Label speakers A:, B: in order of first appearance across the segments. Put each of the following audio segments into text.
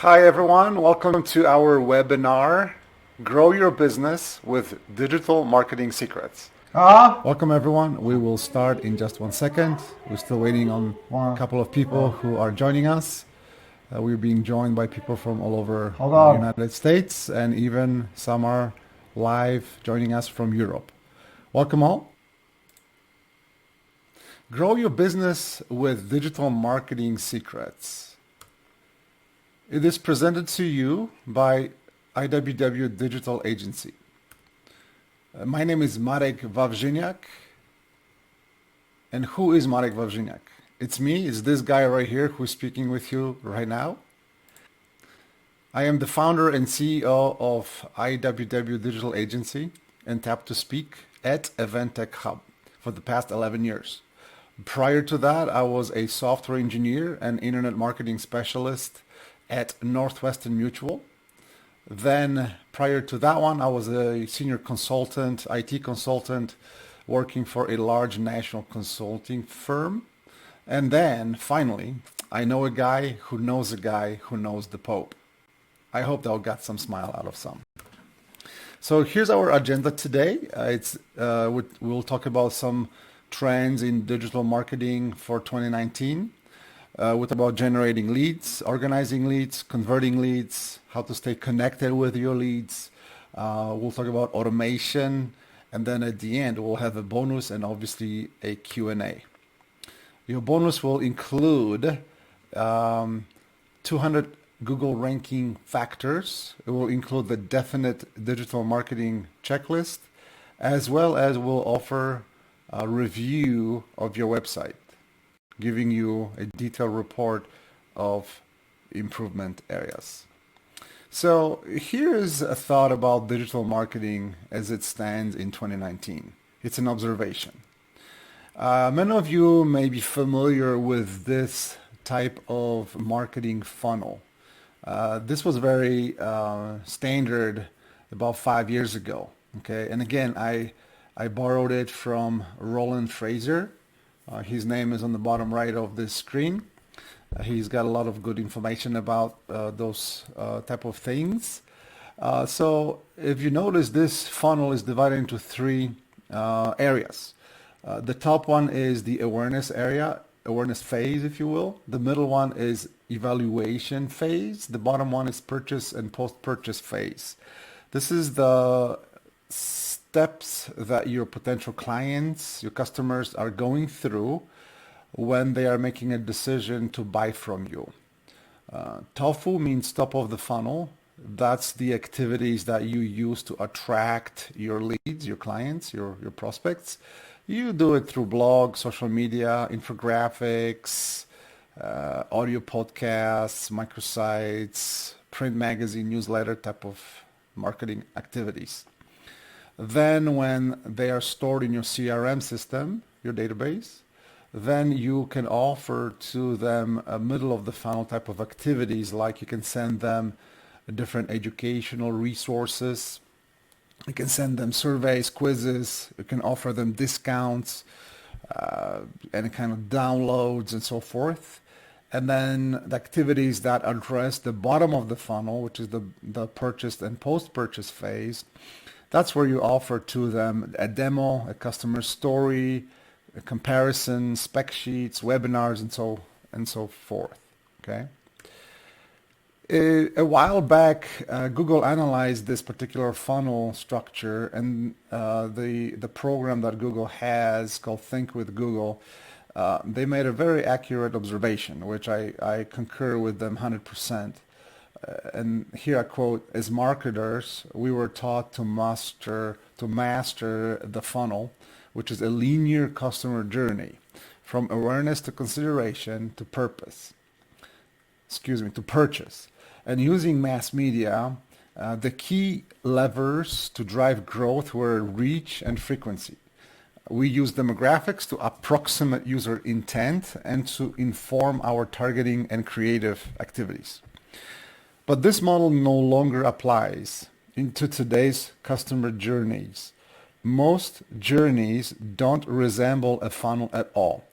A: Hi everyone, welcome to our webinar, Grow Your Business with Digital Marketing Secrets. Welcome everyone, we will start in just 1 second. We're still waiting on a couple of people who are joining us. We're being joined by people from all over the United States, and even some are live joining us from Europe. Welcome all. Grow Your Business with Digital Marketing Secrets. It is presented to you by IWW Digital Agency. My name is Marek Wawrzyniak. And who is Marek Wawrzyniak? It's me, it's this guy right here who's speaking with you right now. I am the founder and CEO of IWW Digital Agency and Tap to Speak at Event Tech Hub for the past 11 years. Prior to that, I was a software engineer and internet marketing specialist at Northwestern Mutual. Then prior to that one, I was a senior consultant, IT consultant, working for a large national consulting firm. And then finally, I know a guy who knows a guy who knows the Pope. I hope that got some smile out of some. So here's our agenda today. We'll talk about some trends in digital marketing for 2019. We'll talk about generating leads, organizing leads, converting leads, how to stay connected with your leads. We'll talk about automation, and then at the end we'll have a bonus and obviously a Q&A. Your bonus will include 200 Google ranking factors. It will include the definite digital marketing checklist, as well as we'll offer a review of your website, giving you a detailed report of improvement areas. So here's a thought about digital marketing as it stands in 2019. It's an observation. Many of you may be familiar with this type of marketing funnel. This was very standard about 5 years ago. Okay, and again, I borrowed it from Roland Fraser. His name is on the bottom right of this screen. He's got a lot of good information about those type of things. So if you notice, this funnel is divided into three areas. The top one is the awareness area, awareness phase, if you will. The middle one is evaluation phase. The bottom one is purchase and post-purchase phase. This is the steps that your potential clients, your customers are going through when they are making a decision to buy from you. TOFU means top of the funnel. That's the activities that you use to attract your leads, your clients, your prospects. You do it through blogs, social media, infographics, audio podcasts, microsites, print magazine, newsletter type of marketing activities. Then when they are stored in your CRM system, your database, then you can offer to them a middle of the funnel type of activities, like you can send them different educational resources. You can send them surveys, quizzes. You can offer them discounts, any kind of downloads and so forth. And then the activities that address the bottom of the funnel, which is the purchase and post-purchase phase, that's where you offer to them a demo, a customer story, a comparison, spec sheets, webinars, and so forth. Okay. A while back, Google analyzed this particular funnel structure, and the program that Google has called Think with Google, they made a very accurate observation, which I concur with them 100%. And here I quote, as marketers, we were taught to master the funnel, which is a linear customer journey from awareness to consideration to purchase. And using mass media, the key levers to drive growth were reach and frequency. We use demographics to approximate user intent and to inform our targeting and creative activities. But this model no longer applies into today's customer journeys. Most journeys don't resemble a funnel at all.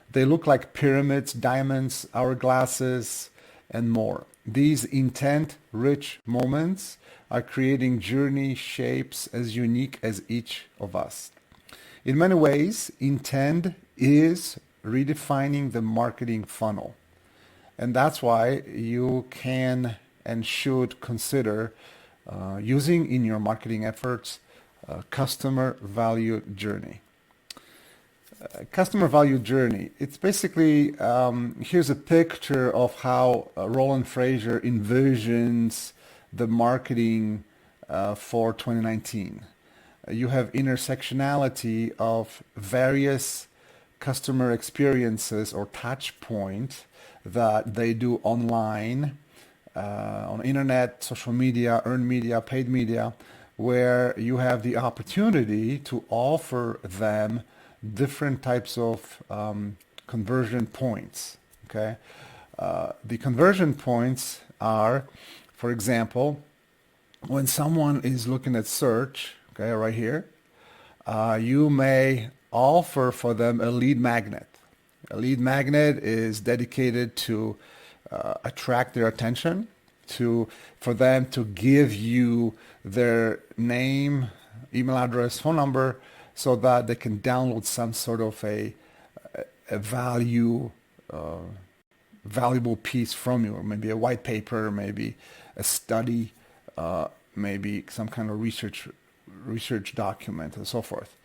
A: They look like pyramids, diamonds, hourglasses, and more. These intent-rich moments are creating journey shapes as unique as each of us. In many ways, intent is redefining the marketing funnel. And that's why you can and should consider using in your marketing efforts customer value journey. Customer value journey. It's basically, here's a picture of how Roland Fraser envisions the marketing for 2019. You have intersectionality of various customer experiences or touch point that they do online, on internet, social media, earned media, paid media, where you have the opportunity to offer them different types of conversion points. Okay, the conversion points are, for example, when someone is looking at search, okay, right here, you may offer for them a lead magnet. A lead magnet is dedicated to attract their attention, for them to give you their name, email address, phone number, so that they can download some sort of a valuable piece from you, or maybe a white paper, maybe a study, maybe some kind of research document, and so forth.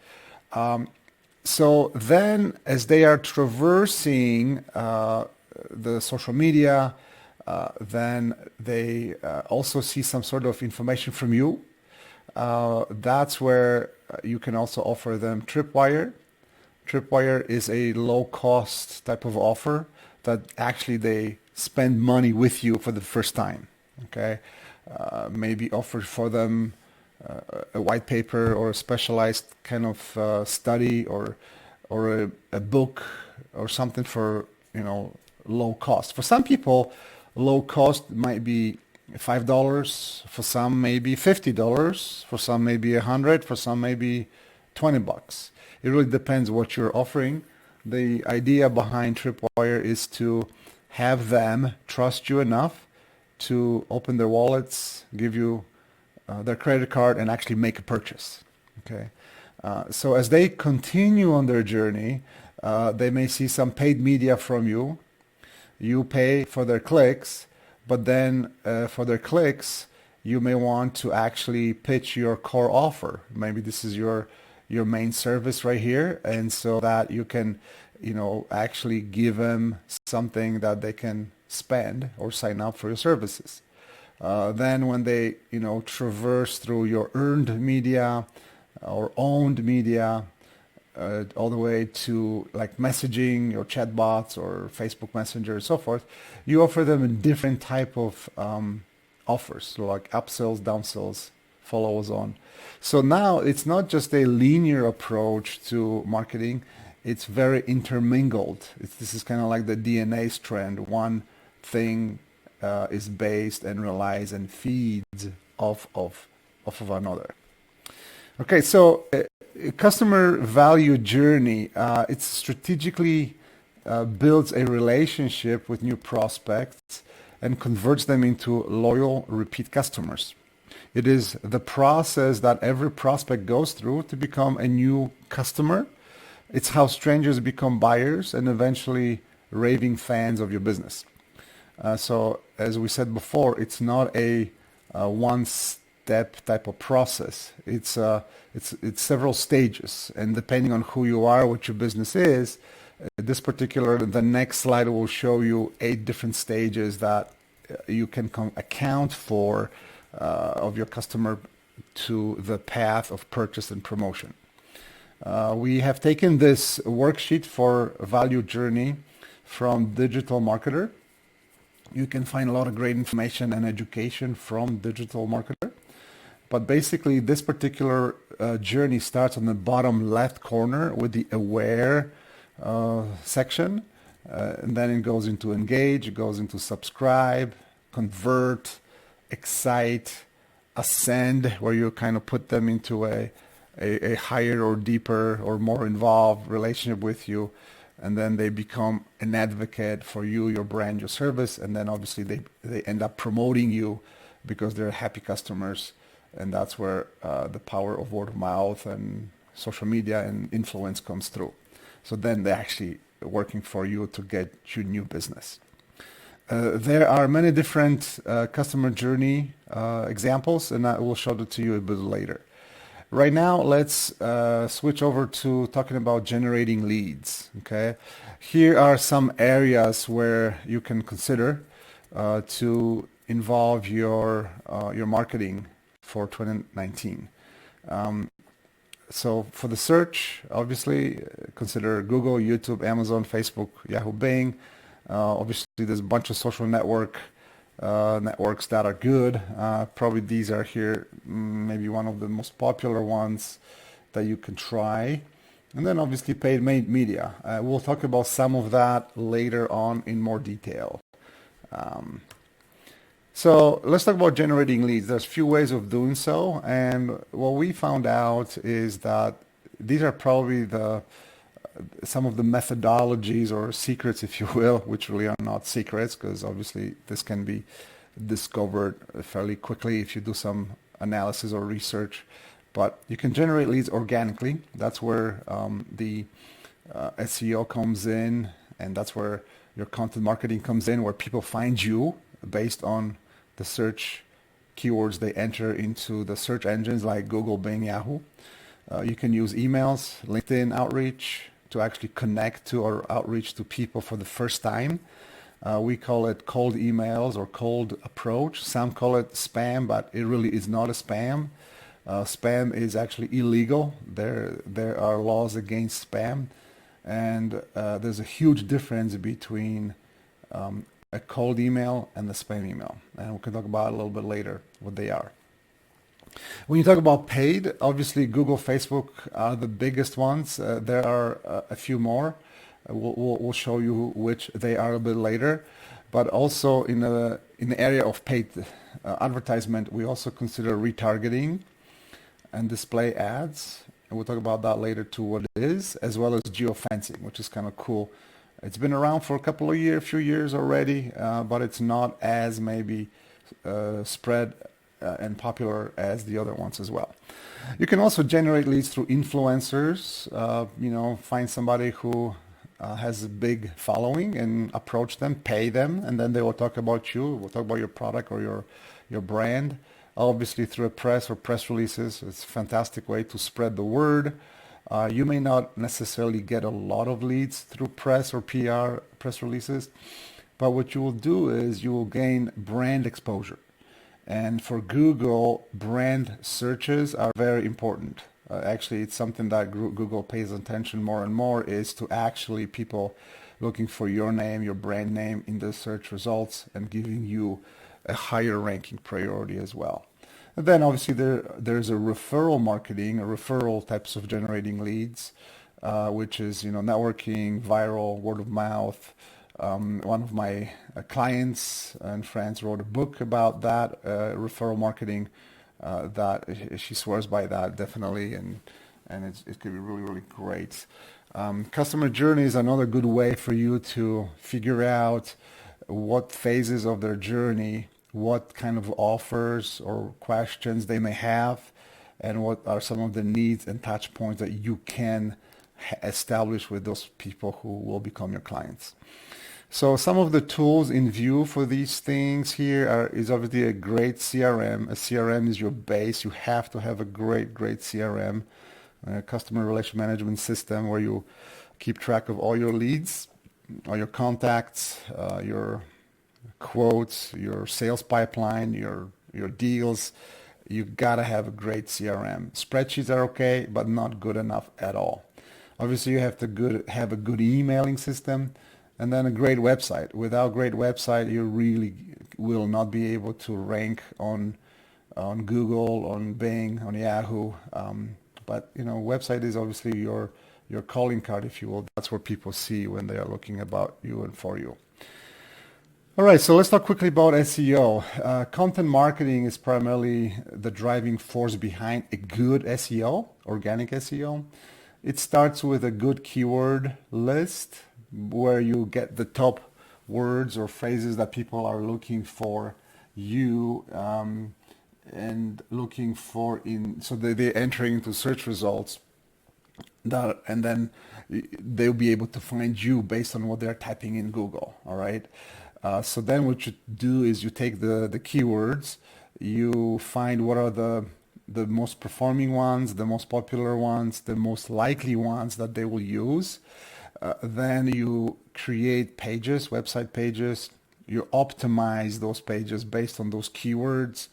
A: So then, as they are traversing the social media, then they also see some sort of information from you. That's where you can also offer them Tripwire. Tripwire is a low-cost type of offer that actually they spend money with you for the first time. Okay, maybe offer for them a white paper or a specialized kind of study or a book or something for low cost. For some people, low cost might be $5. For some, maybe $50. For some, maybe $100. For some, maybe $20. It really depends what you're offering. The idea behind Tripwire is to have them trust you enough to open their wallets, give you their credit card, and actually make a purchase. Okay, so as they continue on their journey, they may see some paid media from you. You pay for their clicks, but then for their clicks, you may want to actually pitch your core offer. Maybe this is your main service right here, and so that you can, actually give them something that they can spend or sign up for your services. Then when they, traverse through your earned media or owned media, all the way to like messaging, your chatbots or Facebook Messenger and so forth, you offer them a different type of offers, so like upsells, downsells, follows on. So now it's not just a linear approach to marketing, it's very intermingled. This is kind of like the DNA strand. One thing is based and relies and feeds off of another. Okay, so customer value journey, it strategically builds a relationship with new prospects and converts them into loyal repeat customers. It is the process that every prospect goes through to become a new customer. It's how strangers become buyers and eventually raving fans of your business. So as we said before, it's not a one-step type of process. It's several stages, and depending on who you are, what your business is, the next slide will show you 8 different stages that you can account for of your customer to the path of purchase and promotion. We have taken this worksheet for value journey from Digital Marketer. You can find a lot of great information and education from Digital Marketer. But basically, this particular journey starts on the bottom left corner with the aware section. And then it goes into engage, it goes into subscribe, convert, excite, ascend, where you kind of put them into a higher or deeper or more involved relationship with you. and then they become an advocate for you, your brand, your service, and then obviously they end up promoting you because they're happy customers, and that's where the power of word of mouth and social media and influence comes through. So then they're actually working for you to get you new business. There are many different customer journey examples, and I will show that to you a bit later. Right now, let's switch over to talking about generating leads. Okay, here are some areas where you can consider to involve your marketing for 2019. So for the search, obviously consider Google, YouTube, Amazon, Facebook, Yahoo, Bing. Obviously, there's a bunch of social networks that are good. Probably these are here, maybe one of the most popular ones that you can try. And then obviously paid media. We'll talk about some of that later on in more detail. So let's talk about generating leads. There's a few ways of doing so, and what we found out is that these are probably some of the methodologies or secrets, if you will, which really are not secrets, because obviously this can be discovered fairly quickly if you do some analysis or research. But you can generate leads organically. That's where the SEO comes in, and that's where your content marketing comes in, where people find you based on the search keywords they enter into the search engines like Google, Bing, Yahoo. You can use emails, LinkedIn outreach to actually connect to or outreach to people for the first time. We call it cold emails or cold approach. Some call it spam, but it really is not a spam. Spam is actually illegal. There are laws against spam, and there's a huge difference between a cold email and the spam email, and we can talk about it a little bit later what they are. When you talk about paid, obviously Google, Facebook are the biggest ones. There are a few more. We'll show you which they are a bit later. But also in the area of paid advertisement, we also consider retargeting and display ads. And we'll talk about that later too, what it is, as well as geofencing, which is kind of cool. It's been around for a few years already, but it's not as maybe spread and popular as the other ones as well. You can also generate leads through influencers. Find somebody who has a big following and approach them, pay them, and then they will talk about you. We'll talk about your product or your brand. Obviously through a press or press releases, it's a fantastic way to spread the word. You may not necessarily get a lot of leads through press or PR press releases, but what you will do is you will gain brand exposure. And for Google, brand searches are very important. Actually, it's something that Google pays attention more and more, is to actually people looking for your name, your brand name in the search results and giving you a higher ranking priority as well. And then obviously there's a referral marketing, referral types of generating leads, which is networking, viral, word of mouth. One of my clients and friends wrote a book about that, referral marketing, that she swears by that definitely, and it could be really, really great. Customer journey is another good way for you to figure out what phases of their journey, what kind of offers or questions they may have, and what are some of the needs and touch points that you can establish with those people who will become your clients. So some of the tools in view for these things here is obviously a great CRM. A CRM is your base. You have to have a great CRM, a customer relation management system, where you keep track of all your leads, all your contacts, your quotes, your sales pipeline, your deals. You gotta have a great CRM. Spreadsheets are okay, but not good enough at all. Obviously, you have to have a good emailing system. And then a great website. Without a great website, you really will not be able to rank on Google, on Bing, on Yahoo. But website is obviously your calling card, if you will. That's where people see when they are looking about you and for you. All right, so let's talk quickly about SEO. Content marketing is primarily the driving force behind a good SEO, organic SEO. It starts with a good keyword list, where you get the top words or phrases that people are looking for you, and looking for so they're entering into search results, and then they'll be able to find you based on what they're typing in Google. All right. So then what you do is you take the keywords, you find what are the most performing ones, the most popular ones, the most likely ones that they will use. Then you create pages, website pages. You optimize those pages based on those keywords.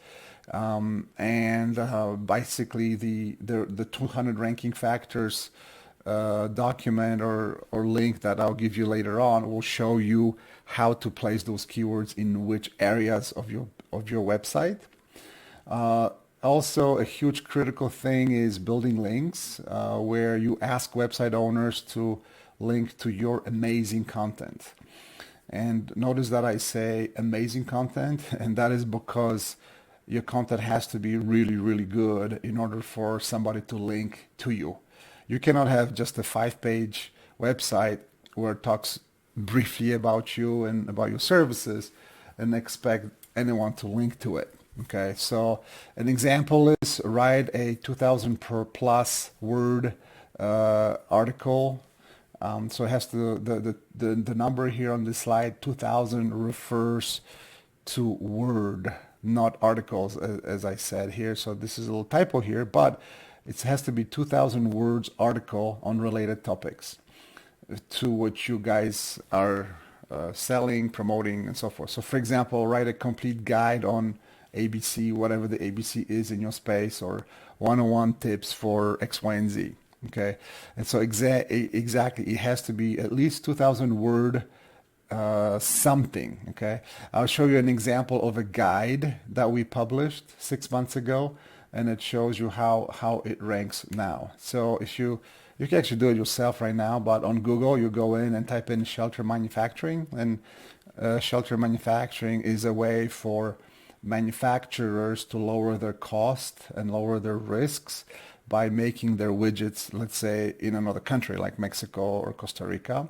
A: And basically the 200 ranking factors document or link that I'll give you later on will show you how to place those keywords in which areas of your website. Also, a huge critical thing is building links, where you ask website owners to link to your amazing content. And notice that I say amazing content, and that is because your content has to be really, really good in order for somebody to link to you. You cannot have just a 5-page website where it talks briefly about you and about your services and expect anyone to link to it. Okay, so an example is write a 2,000 per plus word article. So it has the number here on this slide, 2,000, refers to word, not articles, as I said here. So this is a little typo here, but it has to be 2,000 words article on related topics to what you guys are selling, promoting, and so forth. So for example, write a complete guide on ABC, whatever the ABC is in your space, or 101 tips for X, Y, and Z. Okay, and so exactly, it has to be at least 2,000 word something. Okay, I'll show you an example of a guide that we published 6 months ago, and it shows you how it ranks now. So if you can actually do it yourself right now, but on Google you go in and type in shelter manufacturing, and shelter manufacturing is a way for manufacturers to lower their cost and lower their risks by making their widgets, let's say, in another country like Mexico or Costa Rica.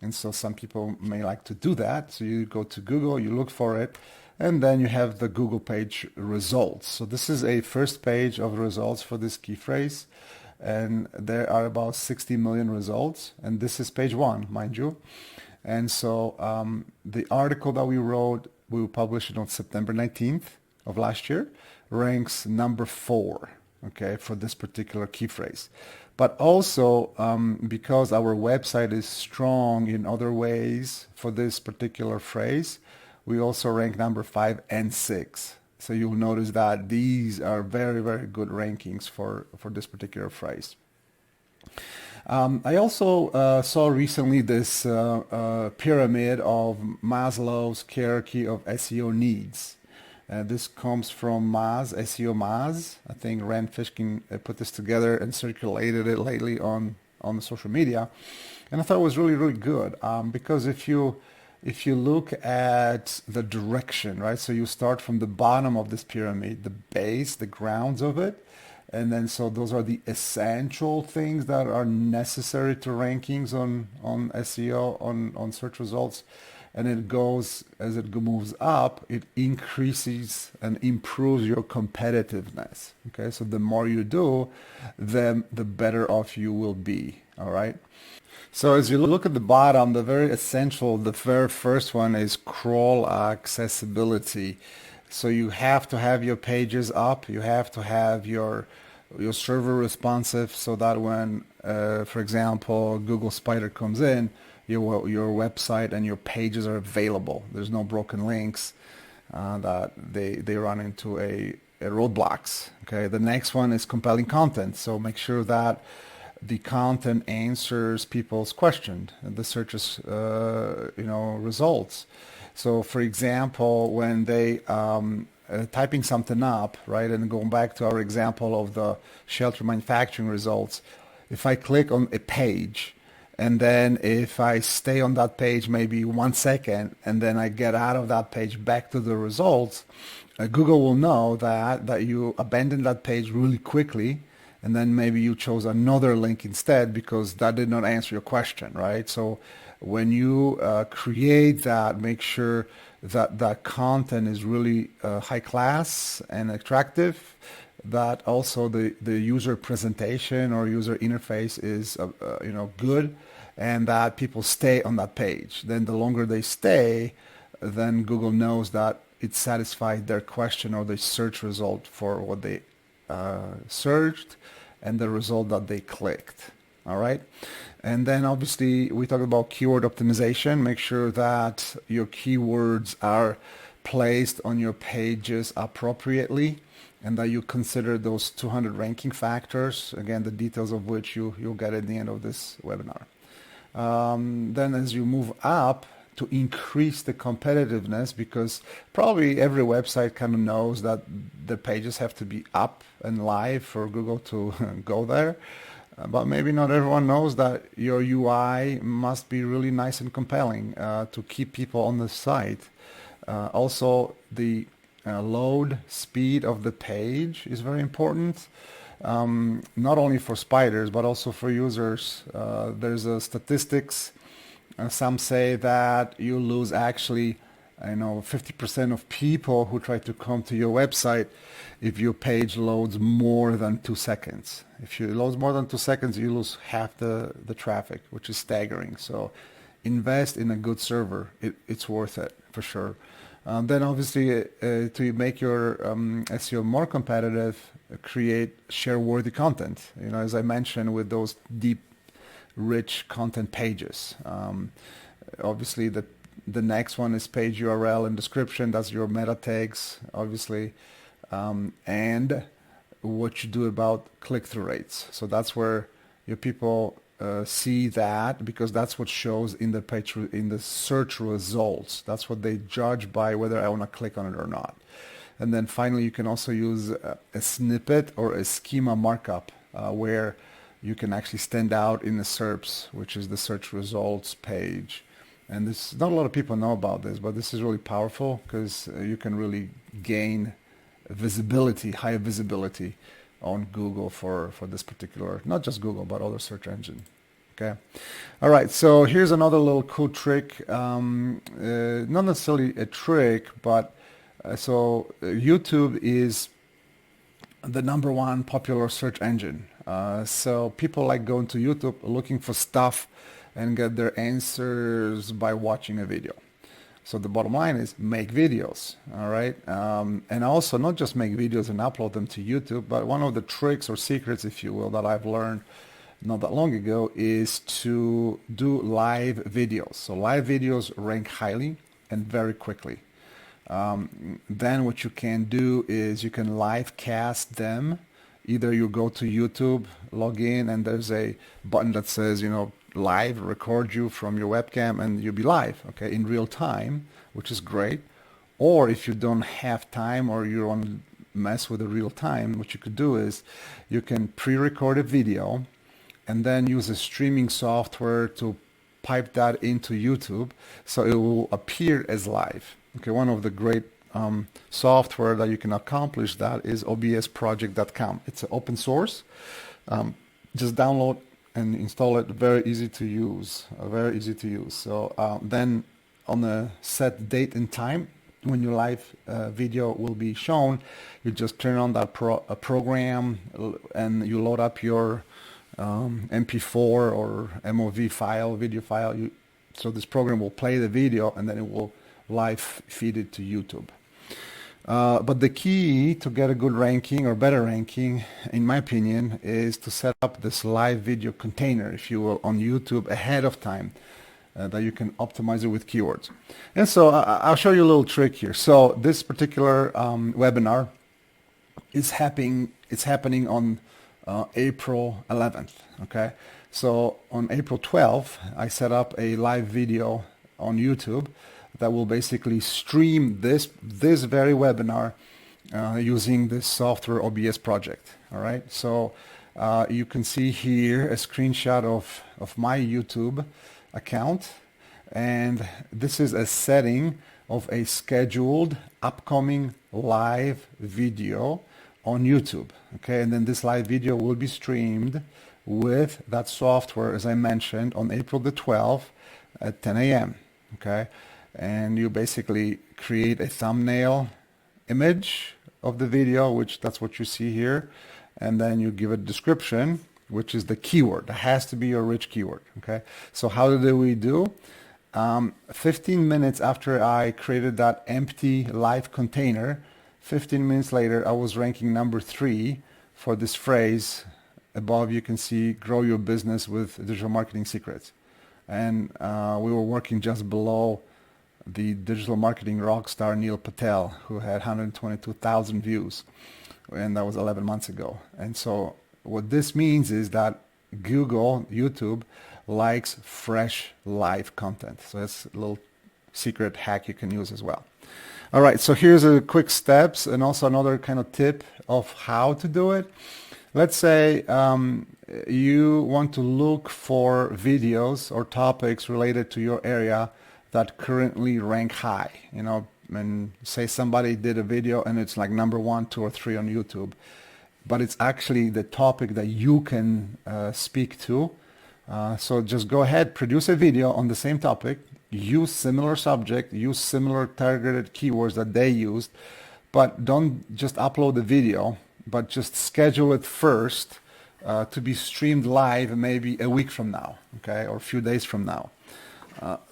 A: And so some people may like to do that. So you go to Google, you look for it, and then you have the Google page results. So this is a first page of results for this key phrase. And there are about 60 million results. And this is page 1, mind you. And so the article that we wrote, we published it on September 19th of last year, ranks number 4. Okay, for this particular key phrase. But also because our website is strong in other ways for this particular phrase, we also rank number 5 and 6. So you'll notice that these are very, very good rankings for this particular phrase. I also saw recently this pyramid of Maslow's hierarchy of SEO needs. This comes from Maz, SEO Maz. I think Rand Fishkin put this together and circulated it lately on the social media, and I thought it was really, really good because if you look at the direction, right? So you start from the bottom of this pyramid, the base, the grounds of it, and then so those are the essential things that are necessary to rankings on SEO, on search results. And it goes, as it moves up, it increases and improves your competitiveness. Okay, so the more you do, then the better off you will be. All right. So as you look at the bottom, the very essential, the very first one is crawl accessibility. So you have to have your pages up. You have to have your server responsive, so that when, for example, Google Spider comes in, your website and your pages are available. There's no broken links that they run into a roadblocks. Okay. The next one is compelling content. So make sure that the content answers people's questions and the searches, results. So for example, when they typing something up, right, and going back to our example of the shelter manufacturing results, if I click on a page, and then if I stay on that page maybe 1 second, and then I get out of that page back to the results, Google will know that you abandoned that page really quickly, and then maybe you chose another link instead because that did not answer your question, right? So when you create that, make sure that that content is really high class and attractive, that also the user presentation or user interface is good, and that people stay on that page. Then the longer they stay, then Google knows that it satisfied their question or the search result for what they searched and the result that they clicked. All right. And then obviously we talk about keyword optimization. Make sure that your keywords are placed on your pages appropriately, and that you consider those 200 ranking factors, again, the details of which you'll get at the end of this webinar. Then as you move up, to increase the competitiveness, because probably every website kind of knows that the pages have to be up and live for Google to go there. But maybe not everyone knows that your UI must be really nice and compelling to keep people on the site. Also, the load speed of the page is very important, not only for spiders, but also for users. There's a statistics. Some say that you lose actually 50% of people who try to come to your website if your page loads more than 2 seconds. If you load more than 2 seconds, you lose half the traffic, which is staggering. So invest in a good server. It's worth it for sure. Then obviously to make your SEO more competitive, create share-worthy content. As I mentioned, with those deep, rich content pages. Obviously the next one is page URL and description. That's your meta tags, obviously, and what you do about click-through rates. So that's where your people see that, because that's what shows in the page, in the search results. That's what they judge by whether I want to click on it or not. And then finally, you can also use a snippet or a schema markup where you can actually stand out in the SERPs, which is the search results page. And this, not a lot of people know about this, but this is really powerful, because you can really gain visibility, high visibility on Google for this particular, not just Google, but other search engine. Okay. All right. So here's another little cool trick. Not necessarily a trick, but so YouTube is the #1 popular search engine. So people like going to YouTube looking for stuff and get their answers by watching a video. So the bottom line is make videos, all right? And also not just make videos and upload them to YouTube, but one of the tricks or secrets, if you will, that I've learned not that long ago is to do live videos. So live videos rank highly and very quickly. Then what you can do is you can live cast them. Either you go to YouTube, log in, and there's a button that says, live, record you from your webcam, and you'll be live, okay, in real time, which is great. Or if you don't have time or you want to mess with the real time, what you could do is you can pre-record a video and then use a streaming software to pipe that into YouTube so it will appear as live. Okay, one of the great software that you can accomplish that is obsproject.com. It's an open source. Just download and install it. Very easy to use. Very easy to use. So then on a set date and time when your live video will be shown, you just turn on that program and you load up your MP4 or MOV file, video file. So this program will play the video and then it will live feed it to YouTube. But the key to get a good ranking or better ranking, in my opinion, is to set up this live video container, if you will, on YouTube ahead of time, that you can optimize it with keywords. And so I'll show you a little trick here. So this particular webinar is happening on April 11th. Okay, so on April 12th, I set up a live video on YouTube that will basically stream this very webinar using this software OBS project. All right, so you can see here a screenshot of my YouTube account, and this is a setting of a scheduled upcoming live video on YouTube. Okay, and then this live video will be streamed with that software, as I mentioned, on April the 12th. at 10 a.m. Okay, and you basically create a thumbnail image of the video, which that's what you see here, and then you give a description, which is the keyword. That has to be your rich keyword. Okay, so how did we do? 15 minutes after I created that empty live container, 15 minutes later, I was ranking number 3 for this phrase. Above you can see grow your business with digital marketing secrets. And we were working just below the digital marketing rock star Neil Patel, who had 122,000 views. And that was 11 months ago. And so what this means is that Google, YouTube, likes fresh live content. So that's a little secret hack you can use as well. All right, so here's a quick steps and also another kind of tip of how to do it. Let's say you want to look for videos or topics related to your area that currently rank high. You know, and say somebody did a video and it's like number 1, 2, or 3 on YouTube, but it's actually the topic that you can speak to. So just go ahead, produce a video on the same topic, use similar subject, use similar targeted keywords that they used, but don't just upload the video, but just schedule it first to be streamed live maybe a week from now, okay, or a few days from now.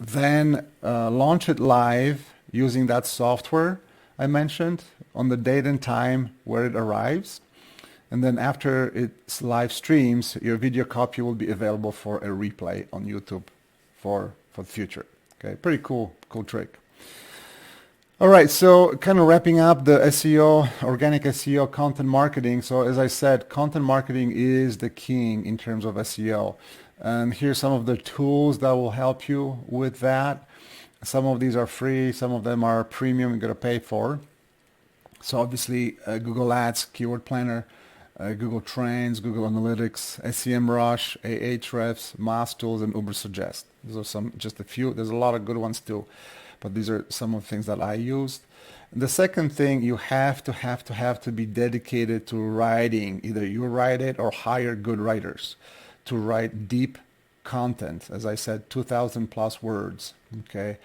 A: Then launch it live using that software I mentioned on the date and time where it arrives. And then after it's live streams, your video copy will be available for a replay on YouTube for the future. Okay, pretty cool trick. All right, so kind of wrapping up the SEO, organic SEO, content marketing. So as I said, content marketing is the king in terms of SEO. And here's some of the tools that will help you with that. Some of these are free, some of them are premium, you're gonna pay for. So obviously Google Ads, Keyword Planner, Google Trends, Google Analytics, SEMrush, Ahrefs, Mass Tools, and Ubersuggest. Those are just a few. There's a lot of good ones too, but these are some of the things that I used. The second thing, you have to be dedicated to writing. Either you write it or hire good writers to write deep content. As I said, 2,000 plus words. Okay,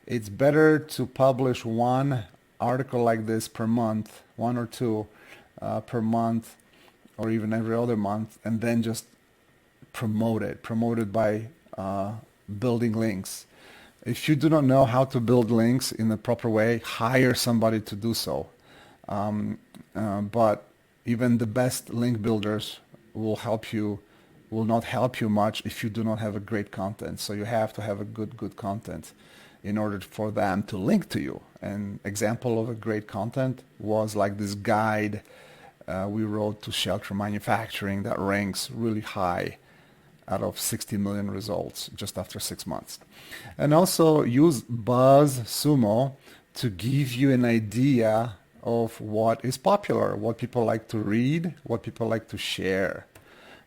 A: it's better to publish one article like this per month, 1 or 2 per month, or even every other month, and then just promote it by building links. If you do not know how to build links in the proper way, hire somebody to do so. But even the best link builders will not help you much if you do not have a great content. So you have to have a good content in order for them to link to you. An example of a great content was like this guide we wrote to shelter manufacturing that ranks really high out of 60 million results just after 6 months. And also use Buzzsumo to give you an idea of what is popular, what people like to read, what people like to share.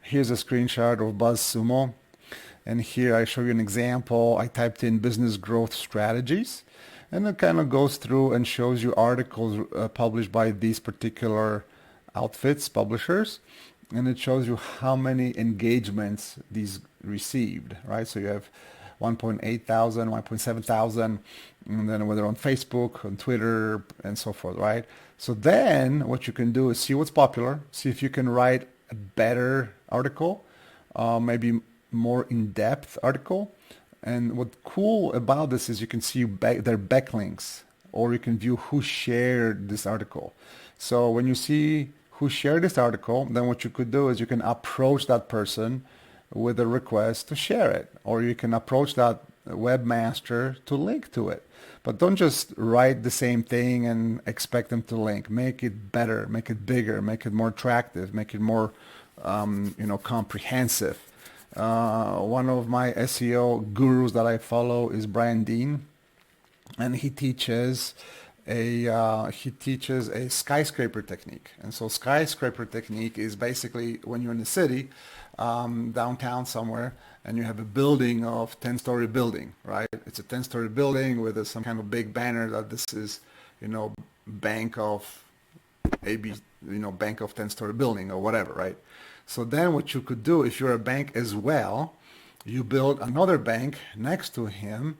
A: Here's a screenshot of Buzzsumo. And here I show you an example. I typed in business growth strategies, and it kind of goes through and shows you articles published by these particular outfits, publishers, and it shows you how many engagements these received, right? So you have 1.8 thousand, 1.7 thousand, and then whether on Facebook, on Twitter, and so forth, right? So then what you can do is see what's popular, see if you can write a better article, maybe more in-depth article. And what's cool about this is you can see their backlinks, or you can view who shared this article. So when you see who shared this article, then what you could do is you can approach that person with a request to share it, or you can approach that webmaster to link to it. But don't just write the same thing and expect them to link. Make it better, make it bigger, make it more attractive, make it more comprehensive. One of my SEO gurus that I follow is Brian Dean, and he teaches a skyscraper technique. And so skyscraper technique is basically when you're in the city, downtown somewhere, and you have a building of 10-story building, right? It's a 10-story building with some kind of big banner that this is, bank of 10-story building or whatever, right? So then what you could do, if you're a bank as well, you build another bank next to him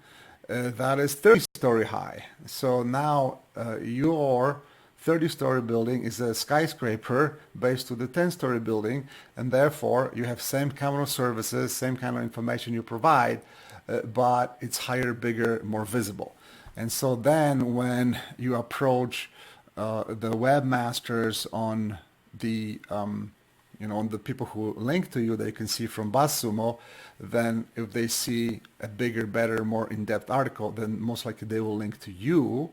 A: that is 30-story high. So now your 30-story building is a skyscraper based to the 10-story building, and therefore you have same kind of services, same kind of information you provide, but it's higher, bigger, more visible. And so then when you approach the webmasters on the on the people who link to you, they can see from Buzzsumo, then if they see a bigger, better, more in-depth article, then most likely they will link to you,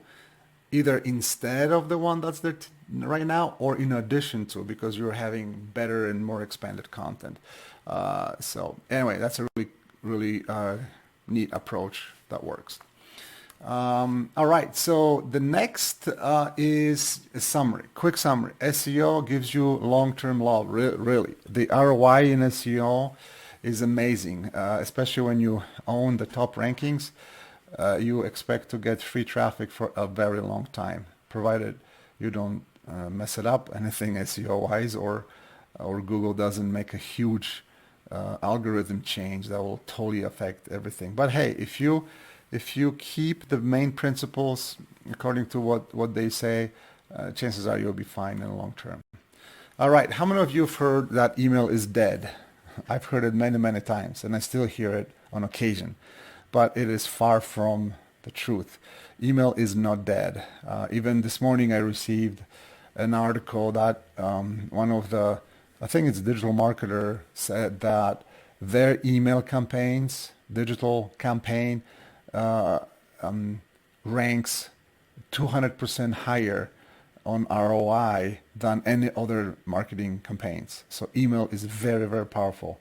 A: either instead of the one that's there right now or in addition to, because you're having better and more expanded content. So anyway, that's a really neat approach that works. All right, so the next is a summary, quick summary. SEO gives you long-term love, really. The ROI in SEO is amazing, especially when you own the top rankings. You expect to get free traffic for a very long time, provided you don't mess it up anything SEO-wise, or Google doesn't make a huge algorithm change that will totally affect everything. But hey, if you keep the main principles according to what they say, chances are you'll be fine in the long term. All right, how many of you have heard that email is dead? I've heard it many, many times, and I still hear it on occasion. But it is far from the truth. Email is not dead. Even this morning I received an article that one of the, I think it's digital marketer, said that their email campaigns, digital campaign, ranks 200% higher on ROI than any other marketing campaigns. So email is very, very powerful,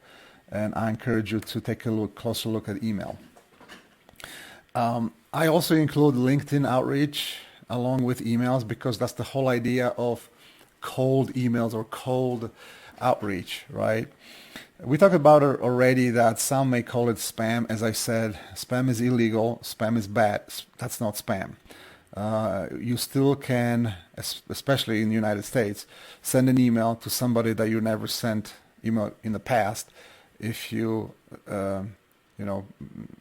A: and I encourage you to take a closer look at email. I also include LinkedIn outreach along with emails, because that's the whole idea of cold emails or cold outreach, right? We talked about it already, that some may call it spam. As I said, spam is illegal, spam is bad. That's not spam. You still can, especially in the United States, send an email to somebody that you never sent email in the past if you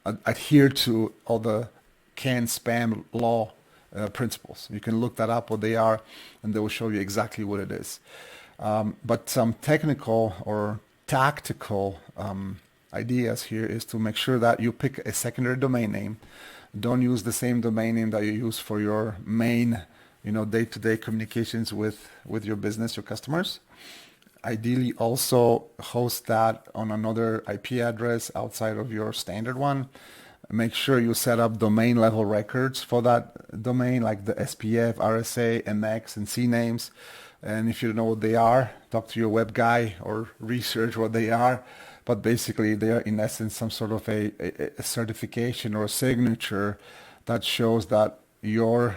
A: adhere to all the CAN spam law principles. You can look that up, what they are, and they will show you exactly what it is. But some technical or tactical ideas here is to make sure that you pick a secondary domain name. Don't use the same domain name that you use for your main, day-to-day communications with your business, your customers. Ideally, also host that on another IP address outside of your standard one. Make sure you set up domain level records for that domain, like the SPF, RSA, MX, and CNAMEs. And if you don't know what they are, talk to your web guy or research what they are. But basically, they are in essence some sort of a certification or a signature that shows that your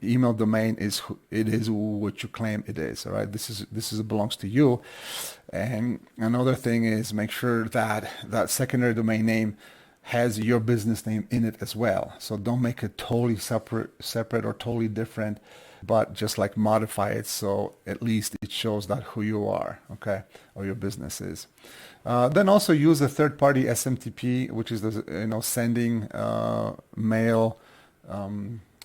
A: email domain is what you claim it is. All right, this belongs to you. And another thing is, make sure that that secondary domain name has your business name in it as well. So don't make it totally separate or totally different, but just like modify it so at least it shows that who you are, okay, or your business is. Then also use a third-party SMTP, which is the sending mail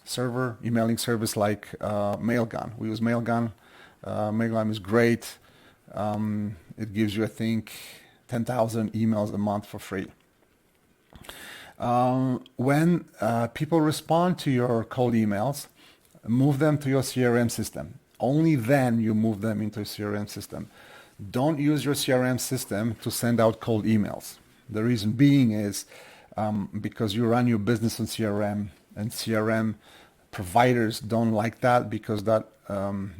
A: server, emailing service like Mailgun. We use Mailgun. Mailgun is great. It gives you, I think, 10,000 emails a month for free. When people respond to your cold emails, move them to your CRM system. Only then you move them into a CRM system. Don't use your CRM system to send out cold emails. The reason being is because you run your business on CRM, and CRM providers don't like that because that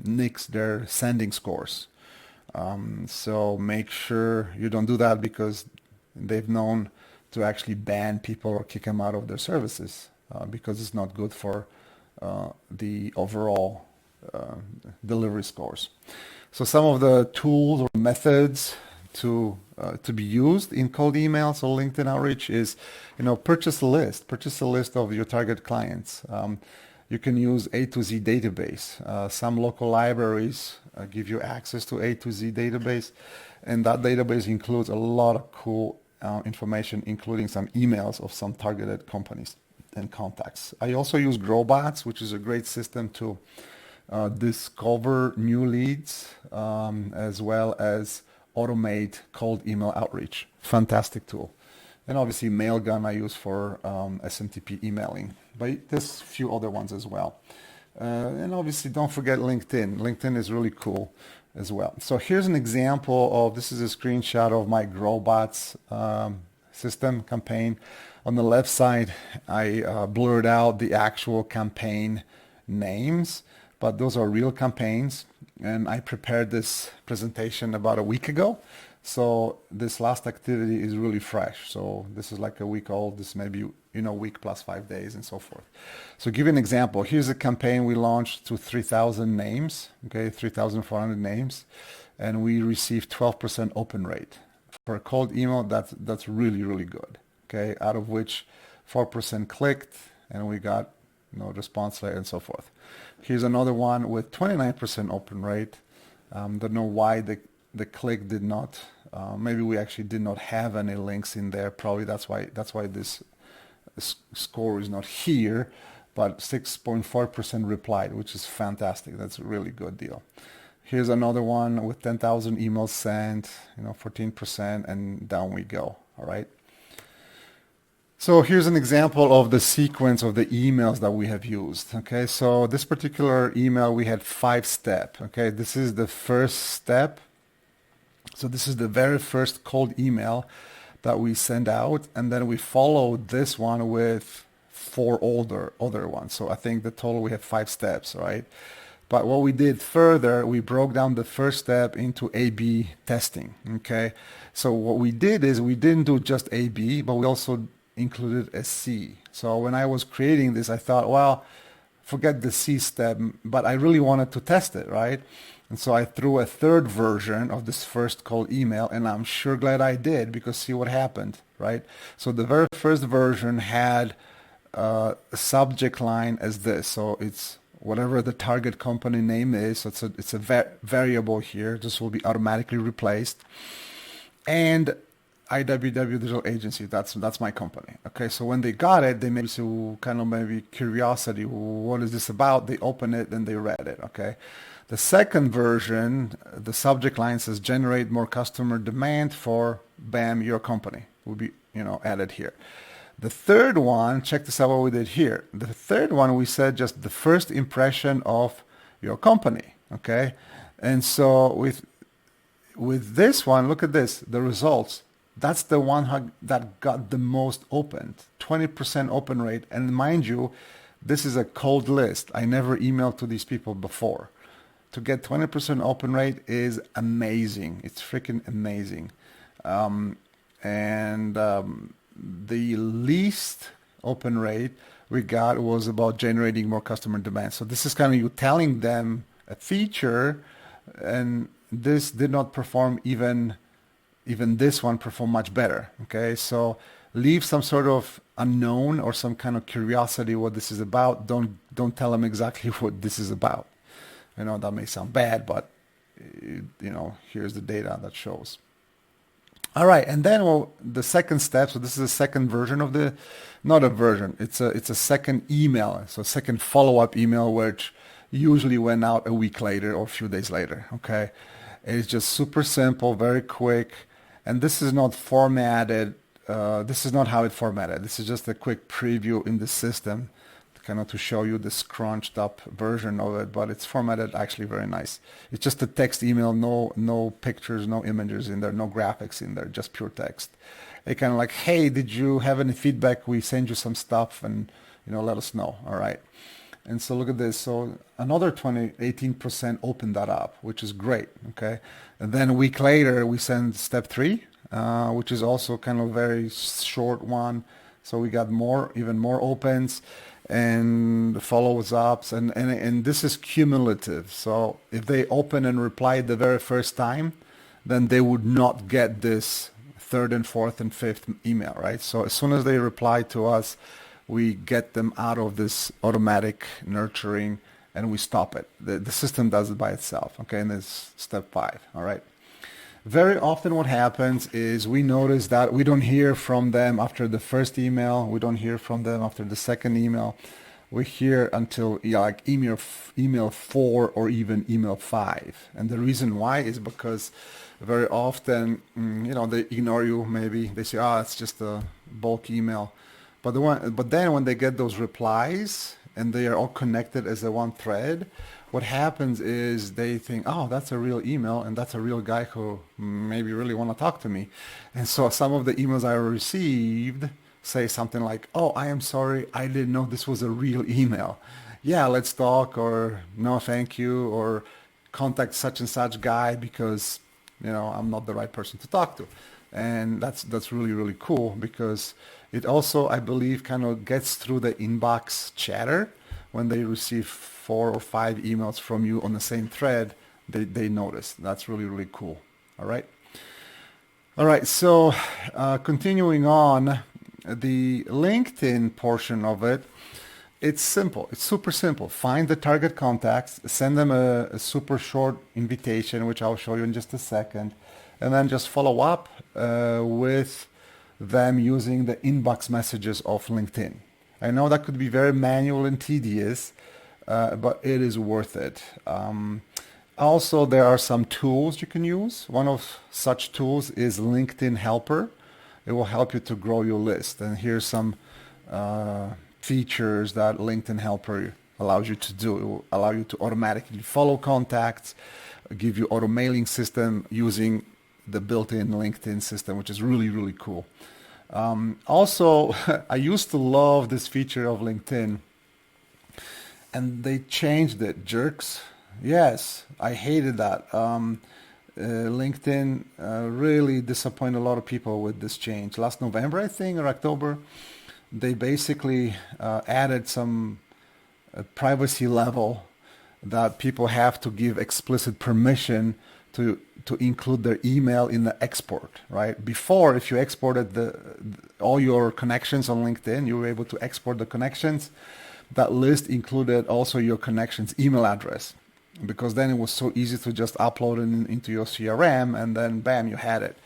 A: nicks their sending scores. So make sure you don't do that, because they've known to actually ban people or kick them out of their services because it's not good for the overall delivery scores. So some of the tools or methods to be used in cold emails or LinkedIn outreach is, purchase a list of your target clients. You can use A to Z database. Some local libraries give you access to A to Z database, and that database includes a lot of cool information, including some emails of some targeted companies and contacts. I also use GrowBots, which is a great system to discover new leads, as well as automate cold email outreach. Fantastic tool. And obviously Mailgun I use for SMTP emailing, but there's a few other ones as well. And obviously don't forget LinkedIn. LinkedIn is really cool as well. So here's an example of, this is a screenshot of my GrowBots system campaign. On the left side, I blurred out the actual campaign names, but those are real campaigns. And I prepared this presentation about a week ago. So this last activity is really fresh. So this is like a week old. This may be, week plus 5 days and so forth. So give you an example. Here's a campaign we launched to 3,000 names, okay, 3,400 names, and we received 12% open rate. For a cold email, that's really, really good, okay, out of which 4% clicked, and we got no response rate and so forth. Here's another one with 29% open rate. Don't know why the click did not, maybe we actually did not have any links in there. Probably that's why this score is not here, but 6.4% replied, which is fantastic. That's a really good deal. Here's another one with 10,000 emails sent, 14%, and down we go. All right. So here's an example of the sequence of the emails that we have used. Okay, so this particular email, we had 5 steps. Okay, this is the first step. So this is the very first cold email that we send out, and then we followed this one with 4 other ones. So I think the total we have 5 steps, right? But what we did further, we broke down the first step into A/B testing. Okay, so what we did is we didn't do just A/B, but we also included a C. So when I was creating this, I thought, well, forget the C step, but I really wanted to test it, right? And so I threw a third version of this first cold email, and I'm sure glad I did, because see what happened, right? So the very first version had a subject line as this. So it's whatever the target company name is. So it's a variable here. This will be automatically replaced. And IWW Digital Agency, that's my company. Okay, so when they got it, they maybe maybe curiosity, what is this about? They open it and they read it. Okay, the second version, the subject line says generate more customer demand for BAM, your company will be added here. The third one, check this out what we did here. The third one, we said just the first impression of your company. Okay, and so with this one, look at this, the results. That's the one that got the most opened, 20% open rate. And mind you, this is a cold list. I never emailed to these people before. To get 20% open rate is amazing. It's freaking amazing. The least open rate we got was about generating more customer demand. So this is kind of you telling them a feature, and this did not perform even this one performed much better. Okay, so leave some sort of unknown or some kind of curiosity what this is about. Don't tell them exactly what this is about. That may sound bad, but here's the data that shows. All right, and then the second step. So this is the second version of not a version. It's a second email. So second follow-up email, which usually went out a week later or a few days later. Okay, it's just super simple, very quick. And this is not formatted. This is not how it formatted. This is just a quick preview in the system, kind of to show you the scrunched up version of it. But it's formatted actually very nice. It's just a text email, no pictures, no images in there, no graphics in there, just pure text. It kind of like, hey, did you have any feedback? We send you some stuff, and let us know. All right. And so look at this. So another 18% opened that up, which is great. Okay. And then a week later, we send step 3, which is also kind of a very short one. So we got even more opens and follows ups. And this is cumulative. So if they open and reply the very first time, then they would not get this third and fourth and fifth email, right? So as soon as they reply to us, we get them out of this automatic nurturing and we stop it. The system does it by itself. Okay, and it's step 5. All right. Very often what happens is we notice that we don't hear from them after the first email. We don't hear from them after the second email. We hear until like email 4 or even email 5. And the reason why is because very often, they ignore you maybe. They say, oh, it's just a bulk email. But then when they get those replies and they are all connected as a one thread, what happens is they think, oh, that's a real email and that's a real guy who maybe really want to talk to me. And so some of the emails I received say something like, oh, I am sorry, I didn't know this was a real email. Yeah, let's talk, or no, thank you, or contact such and such guy because, I'm not the right person to talk to. And that's really, really cool because it also, I believe, kind of gets through the inbox chatter when they receive 4 or 5 emails from you on the same thread. They notice. That's really, really cool. All right. All right. So continuing on, the LinkedIn portion of it, it's simple. It's super simple. Find the target contacts, send them a super short invitation, which I'll show you in just a second, and then just follow up with them using the inbox messages of LinkedIn. I know that could be very manual and tedious, but it is worth it. Also, there are some tools you can use. One of such tools is LinkedIn Helper. It will help you to grow your list. And here's some features that LinkedIn Helper allows you to do. It will allow you to automatically follow contacts, give you auto mailing system using the built-in LinkedIn system, which is really, really cool. Also, I used to love this feature of LinkedIn, and they changed it, jerks. Yes, I hated that. LinkedIn really disappointed a lot of people with this change. Last November, I think, or October, they basically added some privacy level that people have to give explicit permission to include their email in the export, right? Before, if you exported all your connections on LinkedIn, you were able to export the connections. That list included also your connections email address, because then it was so easy to just upload it into your CRM and then bam, you had it.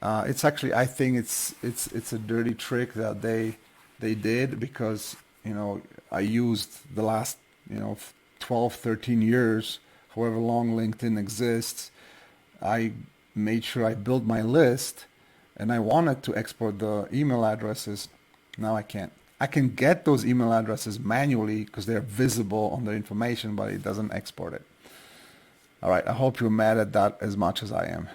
A: It's actually, I think it's a dirty trick that they did, because I used the last 12, 13 years, however long LinkedIn exists. I made sure I built my list, and I wanted to export the email addresses. Now I can't. I can get those email addresses manually because they're visible on the information, but it doesn't export it. All right, I hope you're mad at that as much as I am.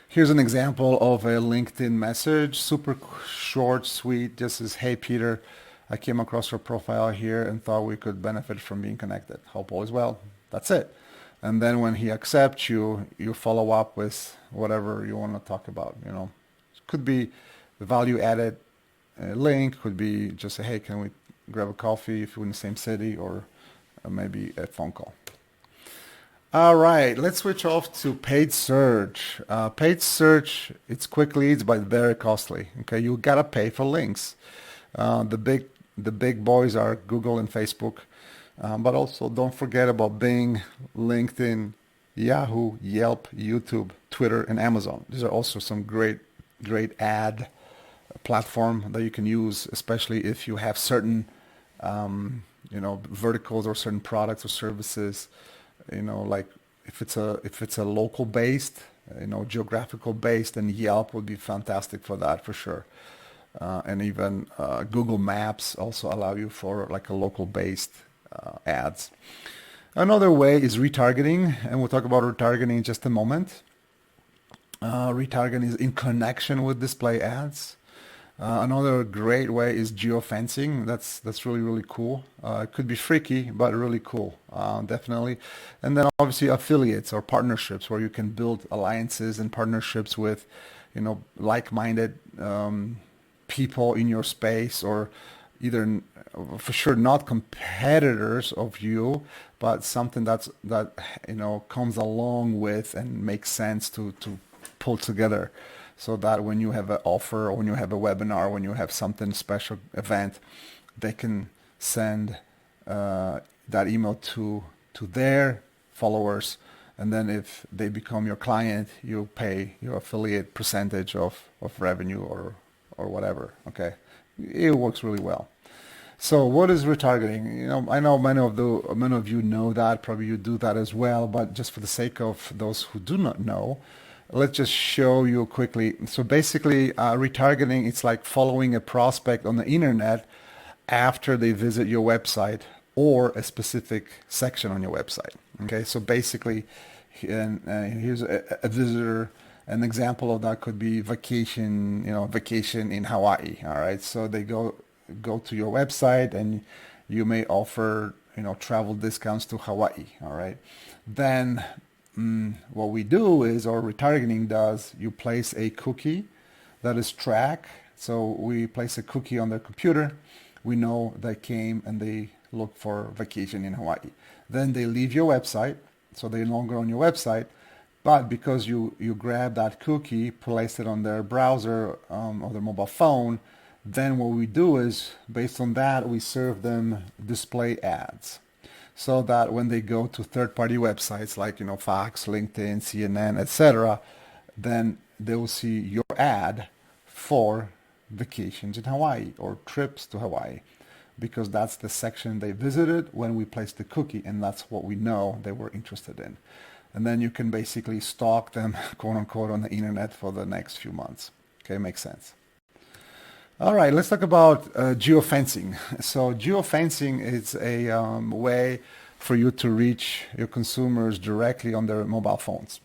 A: Here's an example of a LinkedIn message, super short, sweet. This is, hey Peter, I came across your profile here and thought we could benefit from being connected. Hope all is well. That's it. And then when he accepts you, you follow up with whatever you want to talk about. It could be value added link, could be just say, hey, can we grab a coffee if you're in the same city, or maybe a phone call. All right, let's switch off to paid search. Paid search, it's quick leads, but very costly. Okay, you gotta pay for links. The big boys are Google and Facebook, but also don't forget about Bing, LinkedIn, Yahoo, Yelp, YouTube, Twitter, and Amazon. These are also some great ad platform that you can use, especially if you have certain verticals or certain products or services. Like if it's a local based, geographical based, then Yelp would be fantastic for that for sure. And even Google Maps also allow you for like a local based ads. Another way is retargeting, and we'll talk about retargeting in just a moment. Retargeting is in connection with display ads. Another great way is geofencing. That's really, really cool. It could be freaky, but really cool, definitely. And then obviously affiliates or partnerships, where you can build alliances and partnerships with, like-minded people in your space, or either for sure not competitors of you, but something that comes along with and makes sense to pull together. So that when you have an offer, or when you have a webinar, when you have something special event, they can send that email to their followers, and then if they become your client, you pay your affiliate percentage of revenue or whatever. Okay, it works really well. So what is retargeting? You know, I know many of you know that, probably you do that as well, but just for the sake of those who do not know, let's just show you quickly. So basically, retargeting, it's like following a prospect on the internet after they visit your website or a specific section on your website. Okay, so basically, here's a visitor. An example of that could be vacation, vacation in Hawaii. All right, so they go to your website and you may offer, travel discounts to Hawaii. All right, then what we do is, or retargeting does, you place a cookie that is tracked. So we place a cookie on their computer. We know they came and they look for vacation in Hawaii. Then they leave your website, so they're no longer on your website. But because you grab that cookie, place it on their browser or their mobile phone, then what we do is, based on that, we serve them display ads, so that when they go to third-party websites like Fox, LinkedIn, CNN, etc., then they will see your ad for vacations in Hawaii or trips to Hawaii, because that's the section they visited when we placed the cookie, and that's what we know they were interested in. And then you can basically stalk them, quote unquote, on the internet for the next few months. Okay, makes sense. All right, let's talk about geofencing. So geofencing is a way for you to reach your consumers directly on their mobile phones.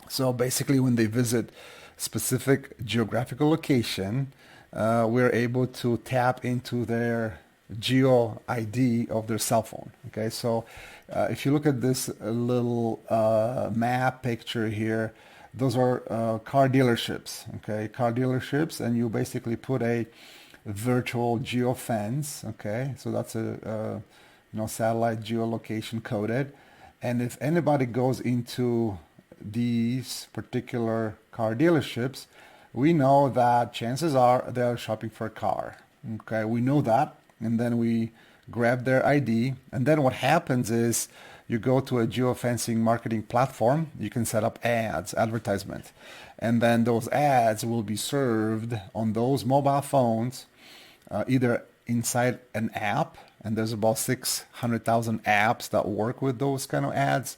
A: So basically, when they visit specific geographical location, we're able to tap into their geo ID of their cell phone. Okay, so if you look at this little map picture here, those are car dealerships. Okay, car dealerships, and you basically put a virtual geofence. Okay, so that's a satellite geolocation coded, and if anybody goes into these particular car dealerships, we know that chances are they're shopping for a car. Okay, we know that, and then we grab their ID, and then what happens is you go to a geofencing marketing platform. You can set up ads, advertisement, and then those ads will be served on those mobile phones, either inside an app, and there's about 600,000 apps that work with those kind of ads,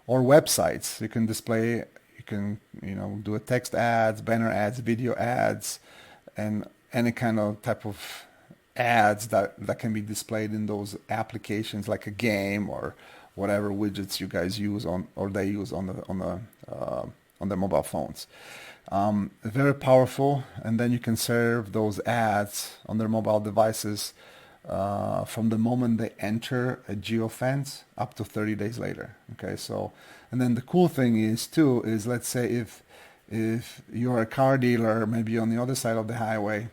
A: or websites. You can display, you can do a text ads, banner ads, video ads, and any kind of type of ads that can be displayed in those applications, like a game or whatever widgets you guys use on, or they use on their mobile phones. Very powerful, and then you can serve those ads on their mobile devices from the moment they enter a geofence up to 30 days later. Okay, so, and then the cool thing is let's say if you're a car dealer, maybe on the other side of the highway,